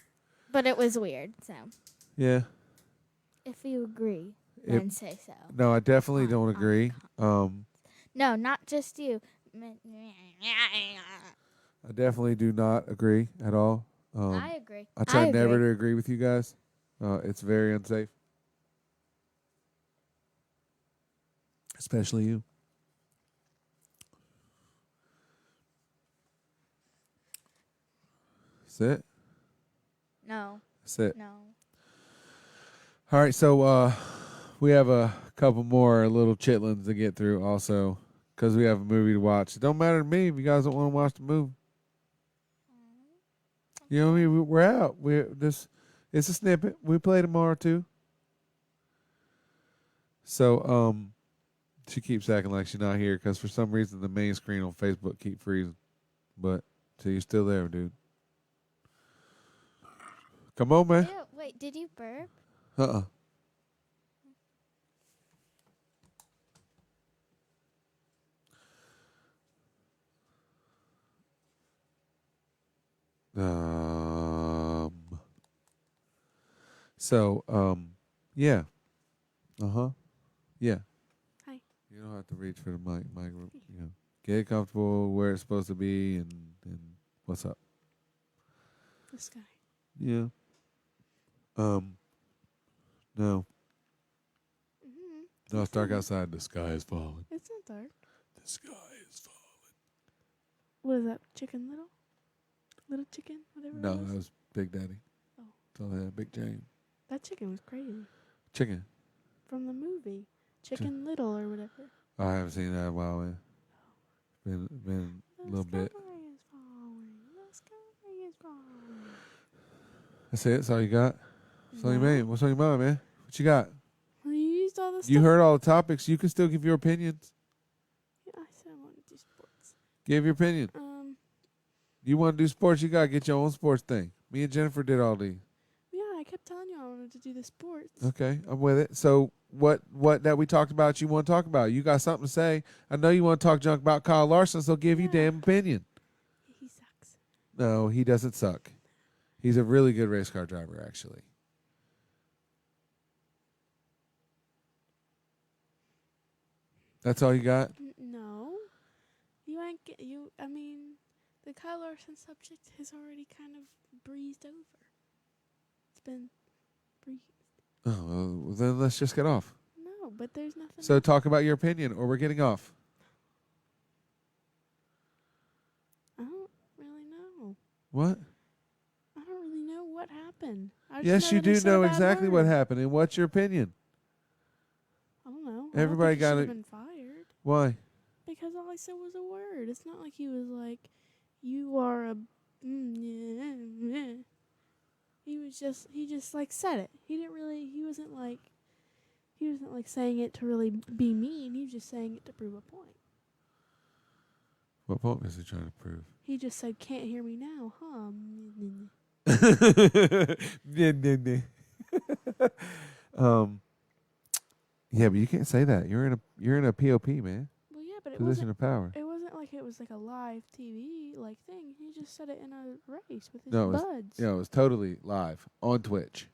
But it was weird, so Yeah. if you agree, then say so. No, I definitely don't agree. No, not just you. I definitely do not agree at all. I agree. I try never to agree with you guys. It's very unsafe. Especially you. That's it? No. That's it. No. All right, so we have a couple more little chitlins to get through also because we have a movie to watch. It don't matter to me if you guys don't want to watch the movie. You know what I mean? We're out. It's a snippet. We play tomorrow too. So she keeps acting like she's not here because for some reason the main screen on Facebook keep freezing. But so you're still there, dude. Come on, man. Ew, wait, did you burp? Uh-uh. Yeah. Uh-huh. Yeah. Hi. You don't have to reach for the mic. You know, get comfortable where it's supposed to be and what's up. The sky. Yeah. No. No, it's dark outside. The sky is falling. It's not dark. The sky is falling. What is that? Chicken Little? Little Chicken? Whatever No, it was? that was Big Daddy. Oh. So yeah, Big James. That chicken was crazy. Chicken. From the movie. Chicken Little or whatever. I haven't seen that in a while, man. Been a little bit. The sky is falling. The sky is falling. That's it. That's all you got. That's all you made. What's on your mind, man? What you got? Well, you used all the stuff. You heard all the topics. You can still give your opinions. Yeah, I said I want to do sports. Give your opinion. You want to do sports? You gotta get your own sports thing. Me and Jennifer did all these. Yeah, I kept telling you I wanted to do the sports. Okay, I'm with it. So what that we talked about? You want to talk about? You got something to say? I know you want to talk junk about Kyle Larson, so give your damn opinion. He sucks. No, he doesn't suck. He's a really good race car driver, actually. That's all you got? No. You ain't get you. I mean, the Kyle Larson subject has already kind of breezed over. It's been breezed. Oh, well, then let's just get off. No, but there's nothing. So talk about your opinion, or we're getting off. I don't really know. What? I don't really know what happened. I just Yes, know you that he do said a know bad exactly word. what happened, and what's your opinion? I don't know. Everybody got got it. been fired Why? because all I said was a word. It's not like he was like, "You are a." He just like said it. He didn't really. He wasn't like saying it to really be mean. He was just saying it to prove a point. What point was he trying to prove? He just said, "Can't hear me now, huh?" Yeah, but you can't say that. You're in a POP, man. Well, yeah, but it Position wasn't. of power. It wasn't like it was like a live TV like thing. He just said it in a race with his No, it was, buds. it was totally live on Twitch.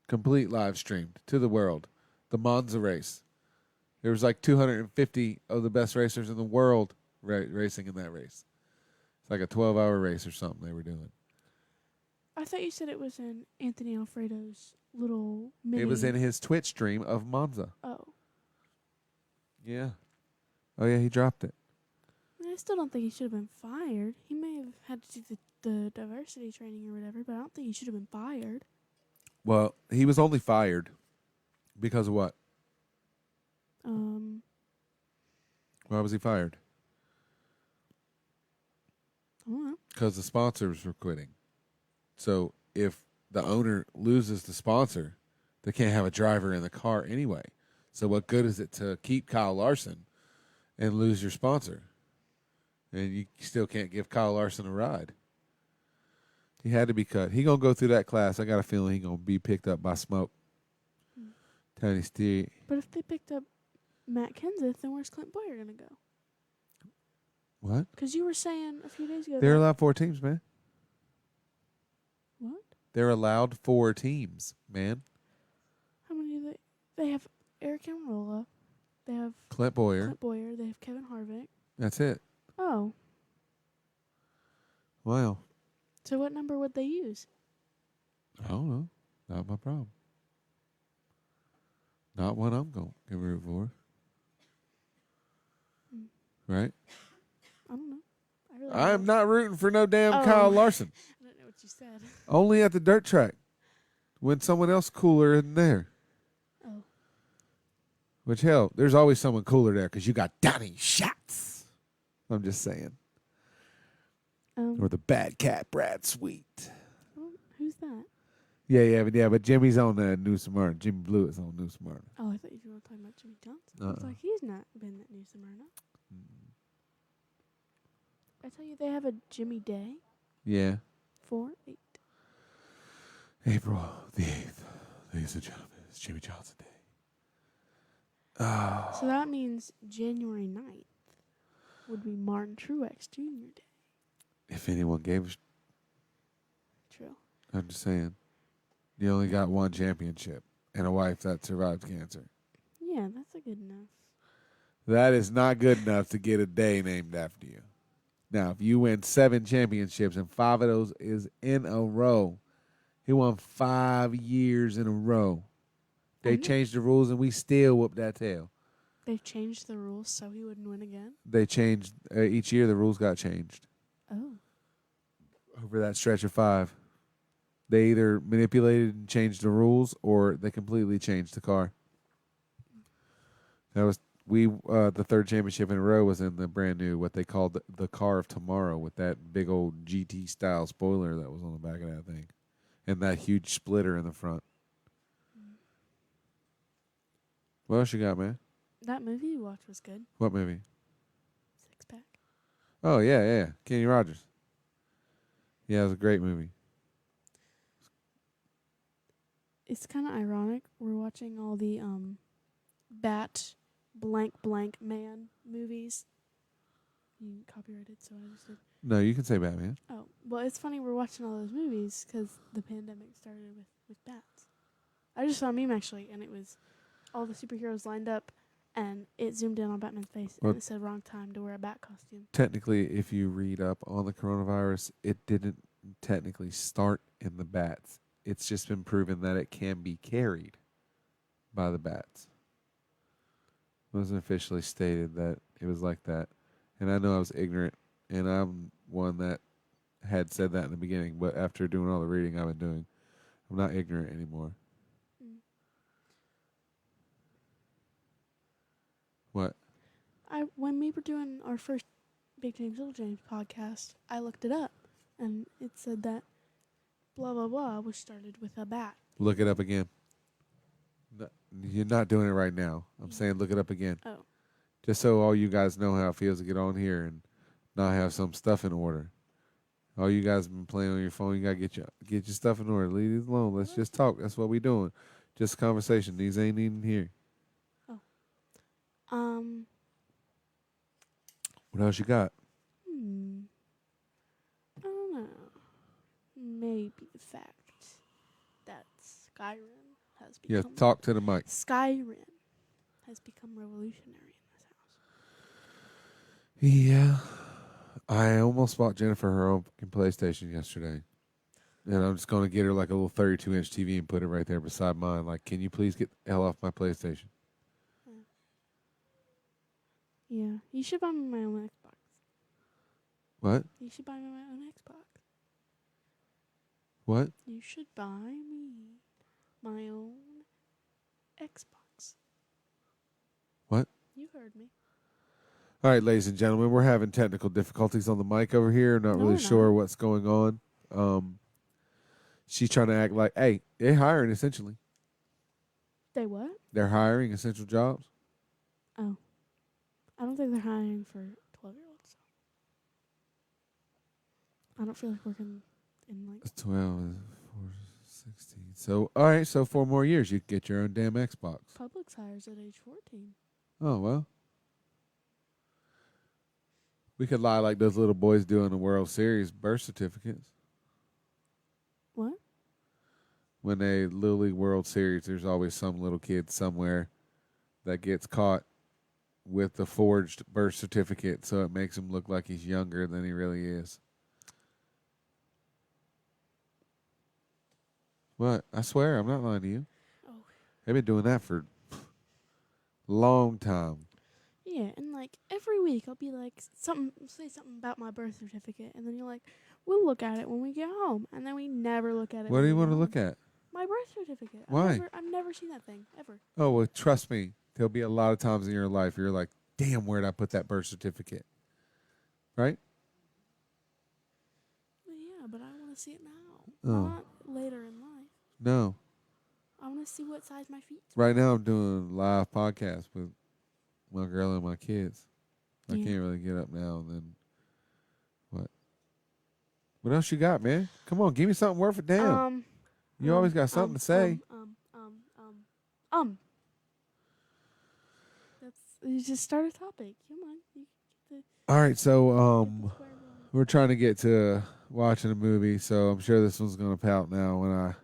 Complete live streamed to the world. The Monza race. There was like 250 of the best racers in the world racing in that race. It's like a 12-hour race or something they were doing. I thought you said it was in Anthony Alfredo's little mini. It was in his Twitch stream of Monza. Oh. Yeah. Oh, yeah, he dropped it. I still don't think he should have been fired. He may have had to do the diversity training or whatever, but I don't think he should have been fired. Well, he was only fired because of what? Why was he fired? I don't know. Because the sponsors were quitting. So if the owner loses the sponsor, they can't have a driver in the car anyway. So what good is it to keep Kyle Larson and lose your sponsor. And you still can't give Kyle Larson a ride. He had to be cut. He gonna go through that class. I got a feeling he gonna be picked up by Smoke. Tony Steele. But if they picked up Matt Kenseth, then where's Clint Boyer gonna go? What? Because you were saying a few days ago. They're that- allowed 4 teams, man. What? They're allowed 4 teams, man. How many do they? They have Eric Almirola. They have Clint Boyer. Clint Boyer. They have Kevin Harvick. That's it. Oh, Wow. so what number would they use? I don't know. Not my problem. Not what I'm going to root for. Mm. Right? I don't know. I really I'm don't. not rooting for no damn Oh. Kyle Larson. I don't know what you said. Only at the dirt track. When someone else cooler isn't there. Oh, Which, hell, there's always someone cooler there because you got Donnie Schatz. I'm just saying. Or the bad cat, Brad Sweet. who's that? Yeah, but Jimmy's on New Smyrna. Jimmy Blue is on New Smyrna. Oh, I thought you were talking about Jimmy Johnson. I was like, he's not been at New Smyrna. I tell you, they have a Jimmy Day. Yeah. 4-8. April the 8th, ladies and gentlemen, it's Jimmy Johnson Day. Oh. So that means January 9th would be Martin Truex Jr. Day. If anyone gave us, True. I'm just saying, you only got one championship and a wife that survived cancer. Yeah, that's a good enough. That is not good enough to get a day named after you. Now, if you win 7 championships and 5 of those is in a row, he won 5 years in a row. They Mhm. changed the rules and we still whoop that tail. They've changed the rules so he wouldn't win again. They changed each year. The rules got changed Oh. over that stretch of 5. They either manipulated and changed the rules, or they completely changed the car. That was the 3rd championship in a row was in the brand new what they called the car of tomorrow with that big old GT style spoiler that was on the back of that thing, and that huge splitter in the front. What else you got, man? That movie you watched was good. What movie? Six Pack. Oh yeah, Kenny Rogers. Yeah, it was a great movie. It's kind of ironic. We're watching all the Bat blank blank man movies. You copyrighted, so I just did. No, you can say Batman. Oh, well, it's funny we're watching all those movies because the pandemic started with bats. I just saw a meme actually, and it was all the superheroes lined up, and it zoomed in on Batman's face, Well- and it said wrong time to wear a bat costume. Technically, if you read up on the coronavirus, it didn't technically start in the bats. It's just been proven that it can be carried by the bats. It wasn't officially stated that it was like that. And I know I was ignorant, and I'm one that had said that in the beginning, but after doing all the reading I've been doing, I'm not ignorant anymore. Mm. What? When we were doing our first Big James Little James podcast, I looked it up, and it said that blah blah blah was started with a bat. Look it up again. No, you're not doing it right now. I'm saying look it up again. Oh. Just so all you guys know how it feels to get on here and not have some stuff in order. All you guys been playing on your phone, you gotta get your stuff in order. Leave it alone. Let's just talk. That's what we doing. Just conversation. These ain't even here. What else you got? I don't know. Maybe the fact that Skyrim has Yeah, become talk to the mic. Skyrim has become revolutionary in this house. Yeah. I almost bought Jennifer her own fucking PlayStation yesterday. And I'm just going to get her like a little 32-inch TV and put it right there beside mine. Like, can you please get the hell off my PlayStation? Yeah, you should buy me my own Xbox. What? You should buy me my own Xbox. What? You should buy me my own Xbox. What? You heard me. All right, ladies and gentlemen, we're having technical difficulties on the mic over here. Not No, really we're sure not. what's going on. She's trying to act like, hey, they're hiring essentially. They what? They're hiring essential jobs. Oh. I don't think they're hiring for 12-year-olds. I don't feel like working in like. 12, 16. So, all right. So 4 more years, you get your own damn Xbox. Publix hires at age 14. Oh, well. We could lie like those little boys do in the World Series birth certificates. What? When they Little League World Series, there's always some little kid somewhere that gets caught with the forged birth certificate, so it makes him look like he's younger than he really is. What? I swear, I'm not lying to you. Oh. They've been doing that for a long time. Yeah, and like every week I'll be like say something about my birth certificate, and then you're like, we'll look at it when we get home, and then we never look at it. What do you want to look at? My birth certificate. Why? I've never seen that thing ever. Oh, well, trust me. There'll be a lot of times in your life you're like, damn, where'd I put that birth certificate? Right? Well, yeah, but I want to see it now, Oh. not later in life. No. I want to see what size my feet. Right now I'm doing a live podcast with my girl and my kids. I Yeah. can't really get up now and then. What? What else you got, man? Come on, give me something worth a damn. You always got something to say. That's you just start a topic. Come on. You get All right, so the square one. we're trying to get to watching a movie, so I'm sure this one's gonna pout now when I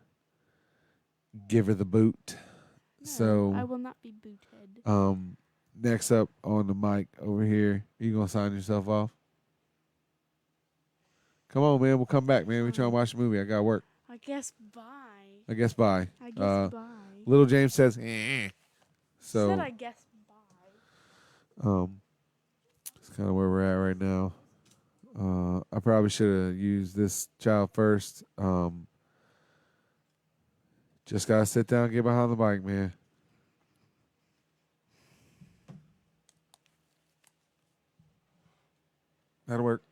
give her the boot. No, So I will not be booted. next up on the mic over here, you gonna sign yourself off? Come on, man. We'll come back, man. We trying to watch the movie. I got work. I guess bye. I guess bye. I guess bye. Little James says, eh. So Said I guess bye. that's kind of where we're at right now. I probably should have used this child first. Just gotta sit down and get behind the bike, man. That'll work.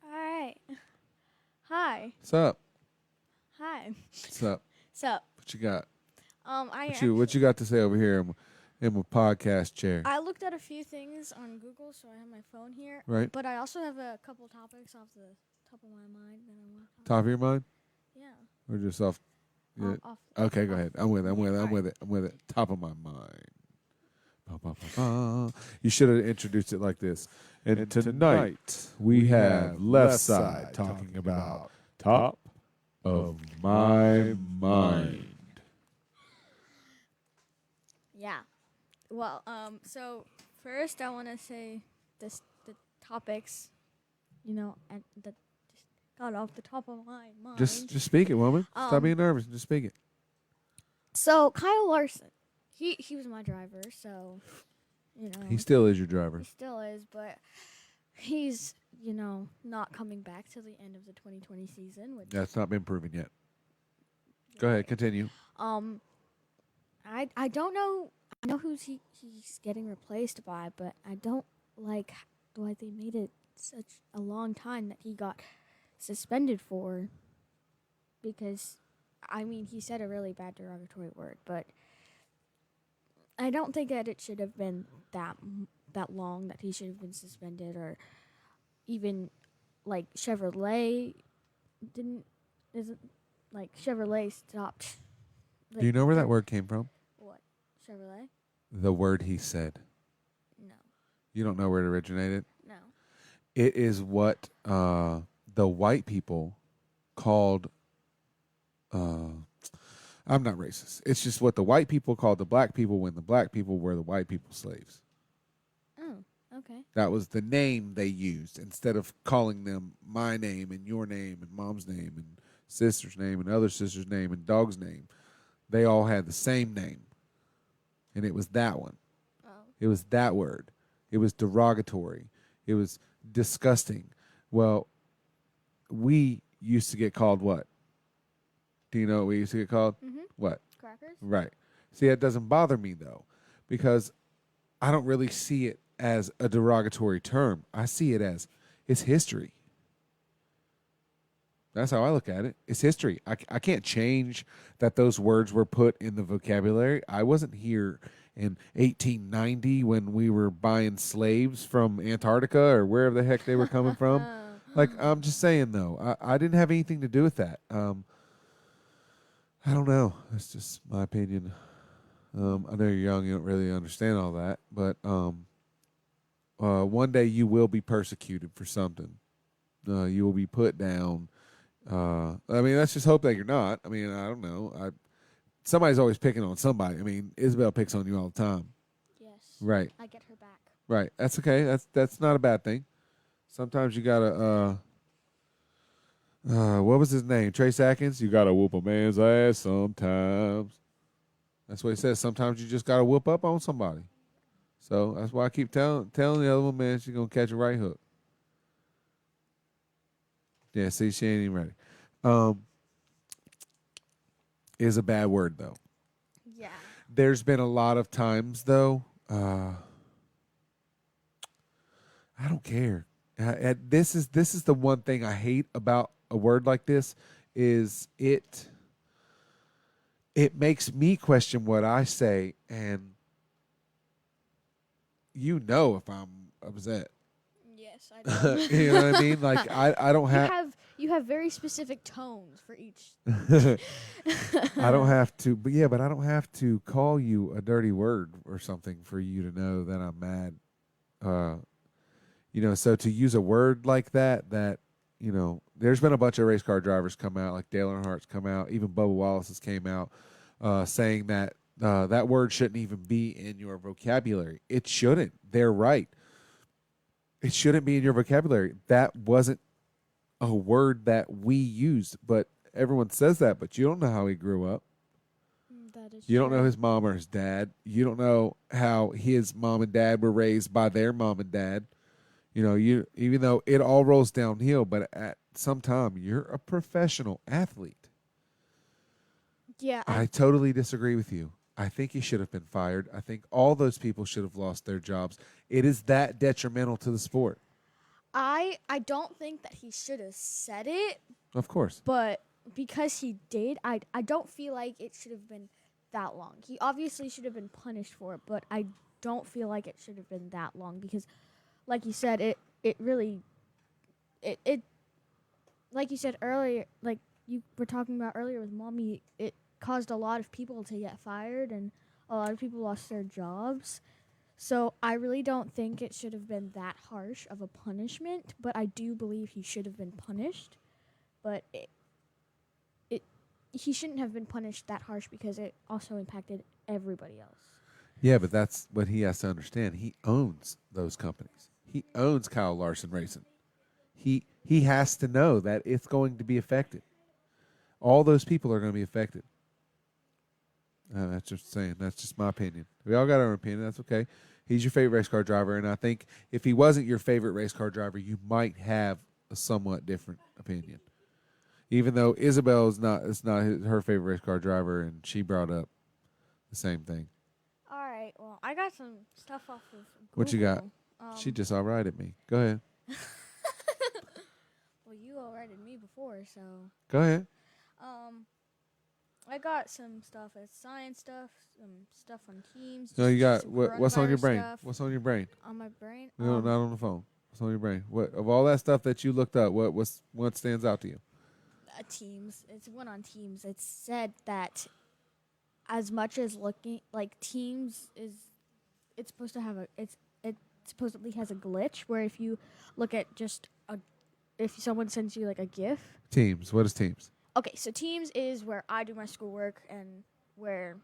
All right. Hi. What's up? Hi. What's up? So, What you got? I What you got to say over here in my podcast chair? I looked at a few things on Google, so I have my phone here. Right? But I also have a couple topics off the top of my mind that I want to talk Top of your mind? Yeah. Or just off? Yeah. Off. Okay, go ahead. I'm with it. Alright. I'm with it. Top of my mind. Ba, ba, ba, ba. You should have introduced it like this. And tonight we have Left Side talking about Top of My Mind. Yeah. Well, so first I want to say the topics, and that just got off the top of my mind. Just speak it, woman. Stop being nervous. Just speak it. So Kyle Larson, he was my driver, so He still is your driver. he still is, but he's not coming back till the end of the 2020 season. Which That's not been proven yet. Go ahead, continue. I don't know. I know he's getting replaced by, but I don't like why they made it such a long time that he got suspended for. Because, I mean, he said a really bad derogatory word, but I don't think that it should have been that long that he should have been suspended, or even like Chevrolet Chevrolet stopped. Do you know where that word came from? What? Chevrolet? The word he said. No. You don't know where it originated? No. It is what the white people called. I'm not racist. It's just what the white people called the black people when the black people were the white people's slaves. Oh, okay. That was the name they used instead of calling them my name and your name and mom's name and sister's name and other sister's name and dog's name. They all had the same name, and it was that one. Oh. It was that word. It was derogatory. It was disgusting. Well, we used to get called what? Do you know what we used to get called? Mm-hmm. What? Crackers? Right. See, that doesn't bother me, though, because I don't really see it as a derogatory term. I see it as it's history. That's how I look at it. It's history. I can't change that those words were put in the vocabulary. I wasn't here in 1890 when we were buying slaves from Antarctica or wherever the heck they were coming from. Like, I'm just saying, though, I didn't have anything to do with that. I don't know. That's just my opinion. I know you're young, you don't really understand all that, but one day you will be persecuted for something. You will be put down. I mean, let's just hope that you're not. I mean, I don't know. Somebody's always picking on somebody. I mean, Isabel picks on you all the time. Yes. Right. I get her back. Right. That's okay. That's not a bad thing. Sometimes you gotta. What was his name? Trace Atkins. You gotta whoop a man's ass sometimes. That's what he says. Sometimes you just gotta whoop up on somebody. So that's why I keep telling the other one, man, she's gonna catch a right hook. Yeah. See, she ain't even ready. Is a bad word though. Yeah. There's been a lot of times though. I don't care. This is the one thing I hate about a word like this is it makes me question what I say, and if I'm upset. Yes, I know. You know what I mean? Like I don't have you have very specific tones for each. I don't have to, but I don't have to call you a dirty word or something for you to know that I'm mad. So to use a word like that, there's been a bunch of race car drivers come out, like Dale Earnhardt's come out, even Bubba Wallace has came out, saying that that word shouldn't even be in your vocabulary. It shouldn't. They're right. It shouldn't be in your vocabulary. That wasn't a word that we used, but everyone says that, but you don't know how he grew up. That is You don't know true. his mom or his dad. You don't know how his mom and dad were raised by their mom and dad. Even though it all rolls downhill, but at some time you're a professional athlete. Yeah. I totally disagree with you. I think he should have been fired. I think all those people should have lost their jobs. It is that detrimental to the sport. I don't think that he should have said it, Of course. but because he did, I don't feel like it should have been that long. He obviously should have been punished for it, but I don't feel like it should have been that long because, like you said, it really like you said earlier, like you were talking about earlier with Mommy, it caused a lot of people to get fired and a lot of people lost their jobs. So I really don't think it should have been that harsh of a punishment, but I do believe he should have been punished. But he shouldn't have been punished that harsh because it also impacted everybody else. Yeah, but that's what he has to understand. He owns those companies. He owns Kyle Larson Racing. He has to know that it's going to be affected. All those people are going to be affected. That's just saying. That's just my opinion. We all got our opinion. That's okay. He's your favorite race car driver, and I think if he wasn't your favorite race car driver, you might have a somewhat different opinion. Even though Isabel is not her favorite race car driver, and she brought up the same thing. All right. Well, I got some stuff off of Google. What you got? She just all right at me. Go ahead. Well, you all righted me before, so. Go ahead. I got some stuff. It's science stuff, some stuff on teams. No, you got some what's on your coronavirus brain? stuff. What's on your brain? On my brain? No, not on the phone. What's on your brain? What of all that stuff that you looked up? What stands out to you? Teams. It's one on teams. It said that as much as looking like teams is, it's supposed to have it supposedly has a glitch where if you look at if someone sends you like a GIF. Teams. What is Teams? Okay, so Teams is where I do my schoolwork and where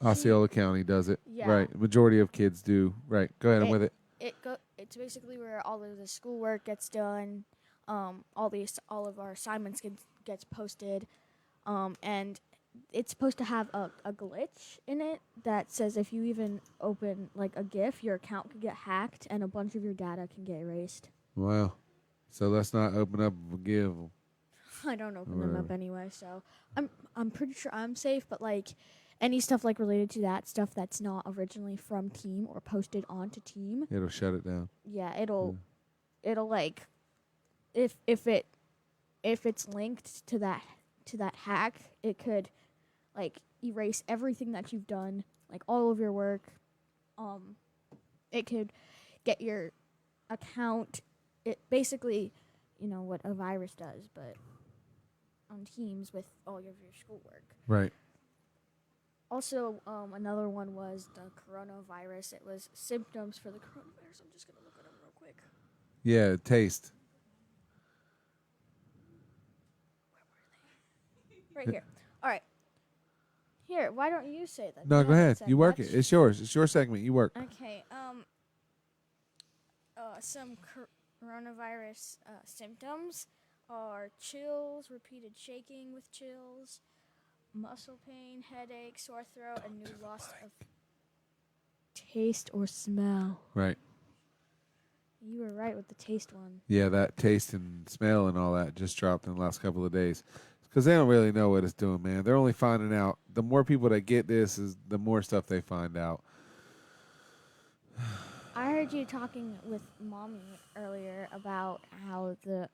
Osceola County does it. Yeah. Right. Majority of kids do. Right. Go ahead. I'm with it. It's basically where all of the schoolwork gets done, all of our assignments gets posted, and it's supposed to have a glitch in it that says if you even open like a GIF, your account could get hacked and a bunch of your data can get erased. Wow. So let's not open up a give. I don't open them up anyway, so I'm pretty sure I'm safe. But like any stuff like related to that stuff that's not originally from Team or posted onto Team, It'll shut it down. yeah, it'll like if it's linked to that hack, it could like erase everything that you've done, like all of your work. It could get your account. It basically, you know what a virus does, but on Teams with all of your schoolwork. Right. Also, another one was the coronavirus. It was symptoms for the coronavirus. I'm just gonna look it up real quick. Yeah, taste. Right here. All right. Here, why don't you say that? No, You go haven't ahead. said You work much. it. It's yours. It's your segment. You work. Okay. Some coronavirus symptoms are chills, repeated shaking with chills, muscle pain, headache, sore throat, and new loss of taste or smell. Right. You were right with the taste one. Yeah, that taste and smell and all that just dropped in the last couple of days. Because they don't really know what it's doing, man. They're only finding out. The more people that get this, is the more stuff they find out. I heard you talking with Mommy earlier about how the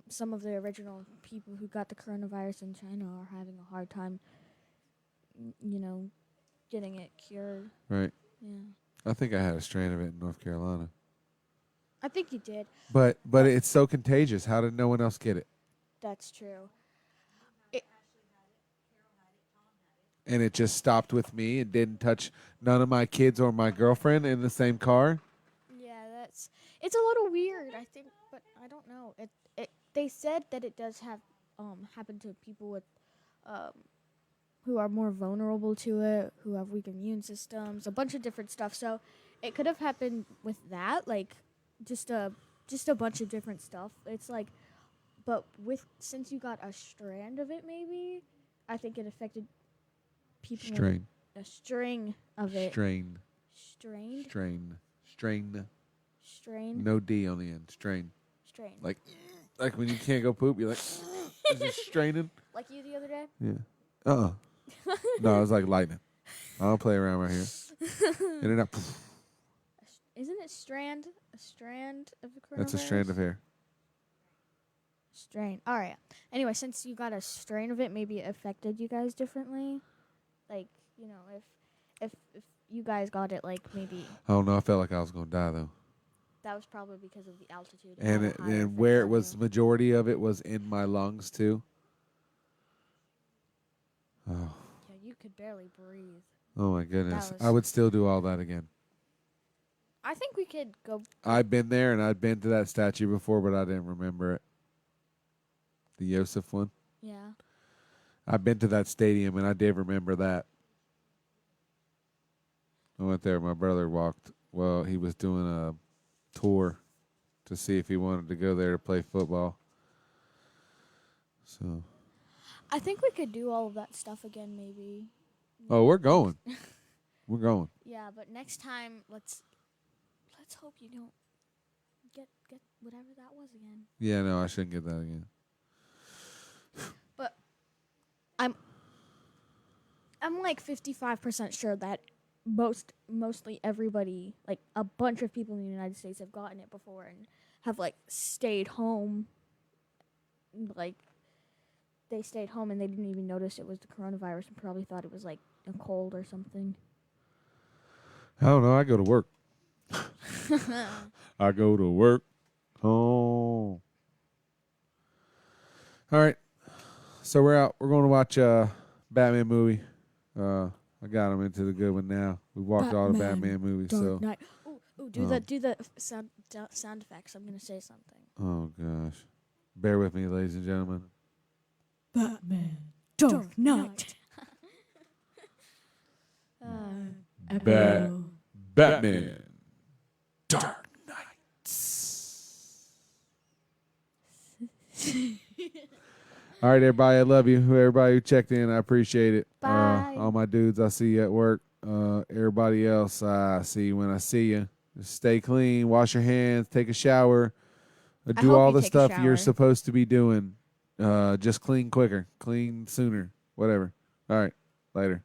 some of the original people who got the coronavirus in China are having a hard time, getting it cured. Right. Yeah. I think I had a strain of it in North Carolina. I think you did. But it's so contagious. How did no one else get it? That's true. And it just stopped with me and didn't touch none of my kids or my girlfriend in the same car? Yeah, it's a little weird, I think, but I don't know. They said that it does have happen to people with who are more vulnerable to it, who have weak immune systems, a bunch of different stuff. So it could have happened with that, like just a bunch of different stuff. It's like, but since you got a strand of it, maybe I think it affected people. Strain. A string of it. Strain. Strained. Strain. No D on the end. Strain. Strain. Like when you can't go poop, you're like, is it straining? Like you the other day? Yeah. No, it was like lightning. I don't play around right here. And then Isn't it strand? A strand of the coronavirus? that's a strand of hair. Strain. All right. Anyway, since you got a strain of it, maybe it affected you guys differently. Like, if you guys got it, like maybe I don't know. I felt like I was going to die, though. that was probably because of the altitude. And where it was, the majority of it was in my lungs, too. Oh. Yeah, you could barely breathe. Oh, my goodness. was- I would still do all that again. I think we could go. I've been there, and I'd been to that statue before, but I didn't remember it. The Yosef one. Yeah. I've been to that stadium, and I did remember that. I went there. My brother walked. Well, he was doing a tour to see if he wanted to go there to play football. So. I think we could do all of that stuff again, maybe. Oh, we're going. We're going. Yeah, but next time, let's hope you don't get whatever that was again. Yeah, no, I shouldn't get that again. But I'm like 55% sure that mostly everybody, like a bunch of people in the United States have gotten it before and have like stayed home. Like they stayed home and they didn't even notice it was the coronavirus and probably thought it was like a cold or something. I don't know. I go to work. I go to work. Oh. All right. So we're out. We're going to watch Batman movie. I got him into the good one now. We walked all the Batman movies. Dark So. Knight. Ooh, do the sound effects. I'm gonna say something. Oh gosh. Bear with me, ladies and gentlemen. Batman. Dark Knight. Batman. Dark Knights. All right, everybody. I love you. Everybody who checked in, I appreciate it. Bye. All my dudes, I see you at work. Everybody else, I see you when I see you. Just stay clean. Wash your hands. Take a shower. Do hope all you the take a stuff you're shower. supposed to be doing. Just clean quicker. Clean sooner. Whatever. All right. Later.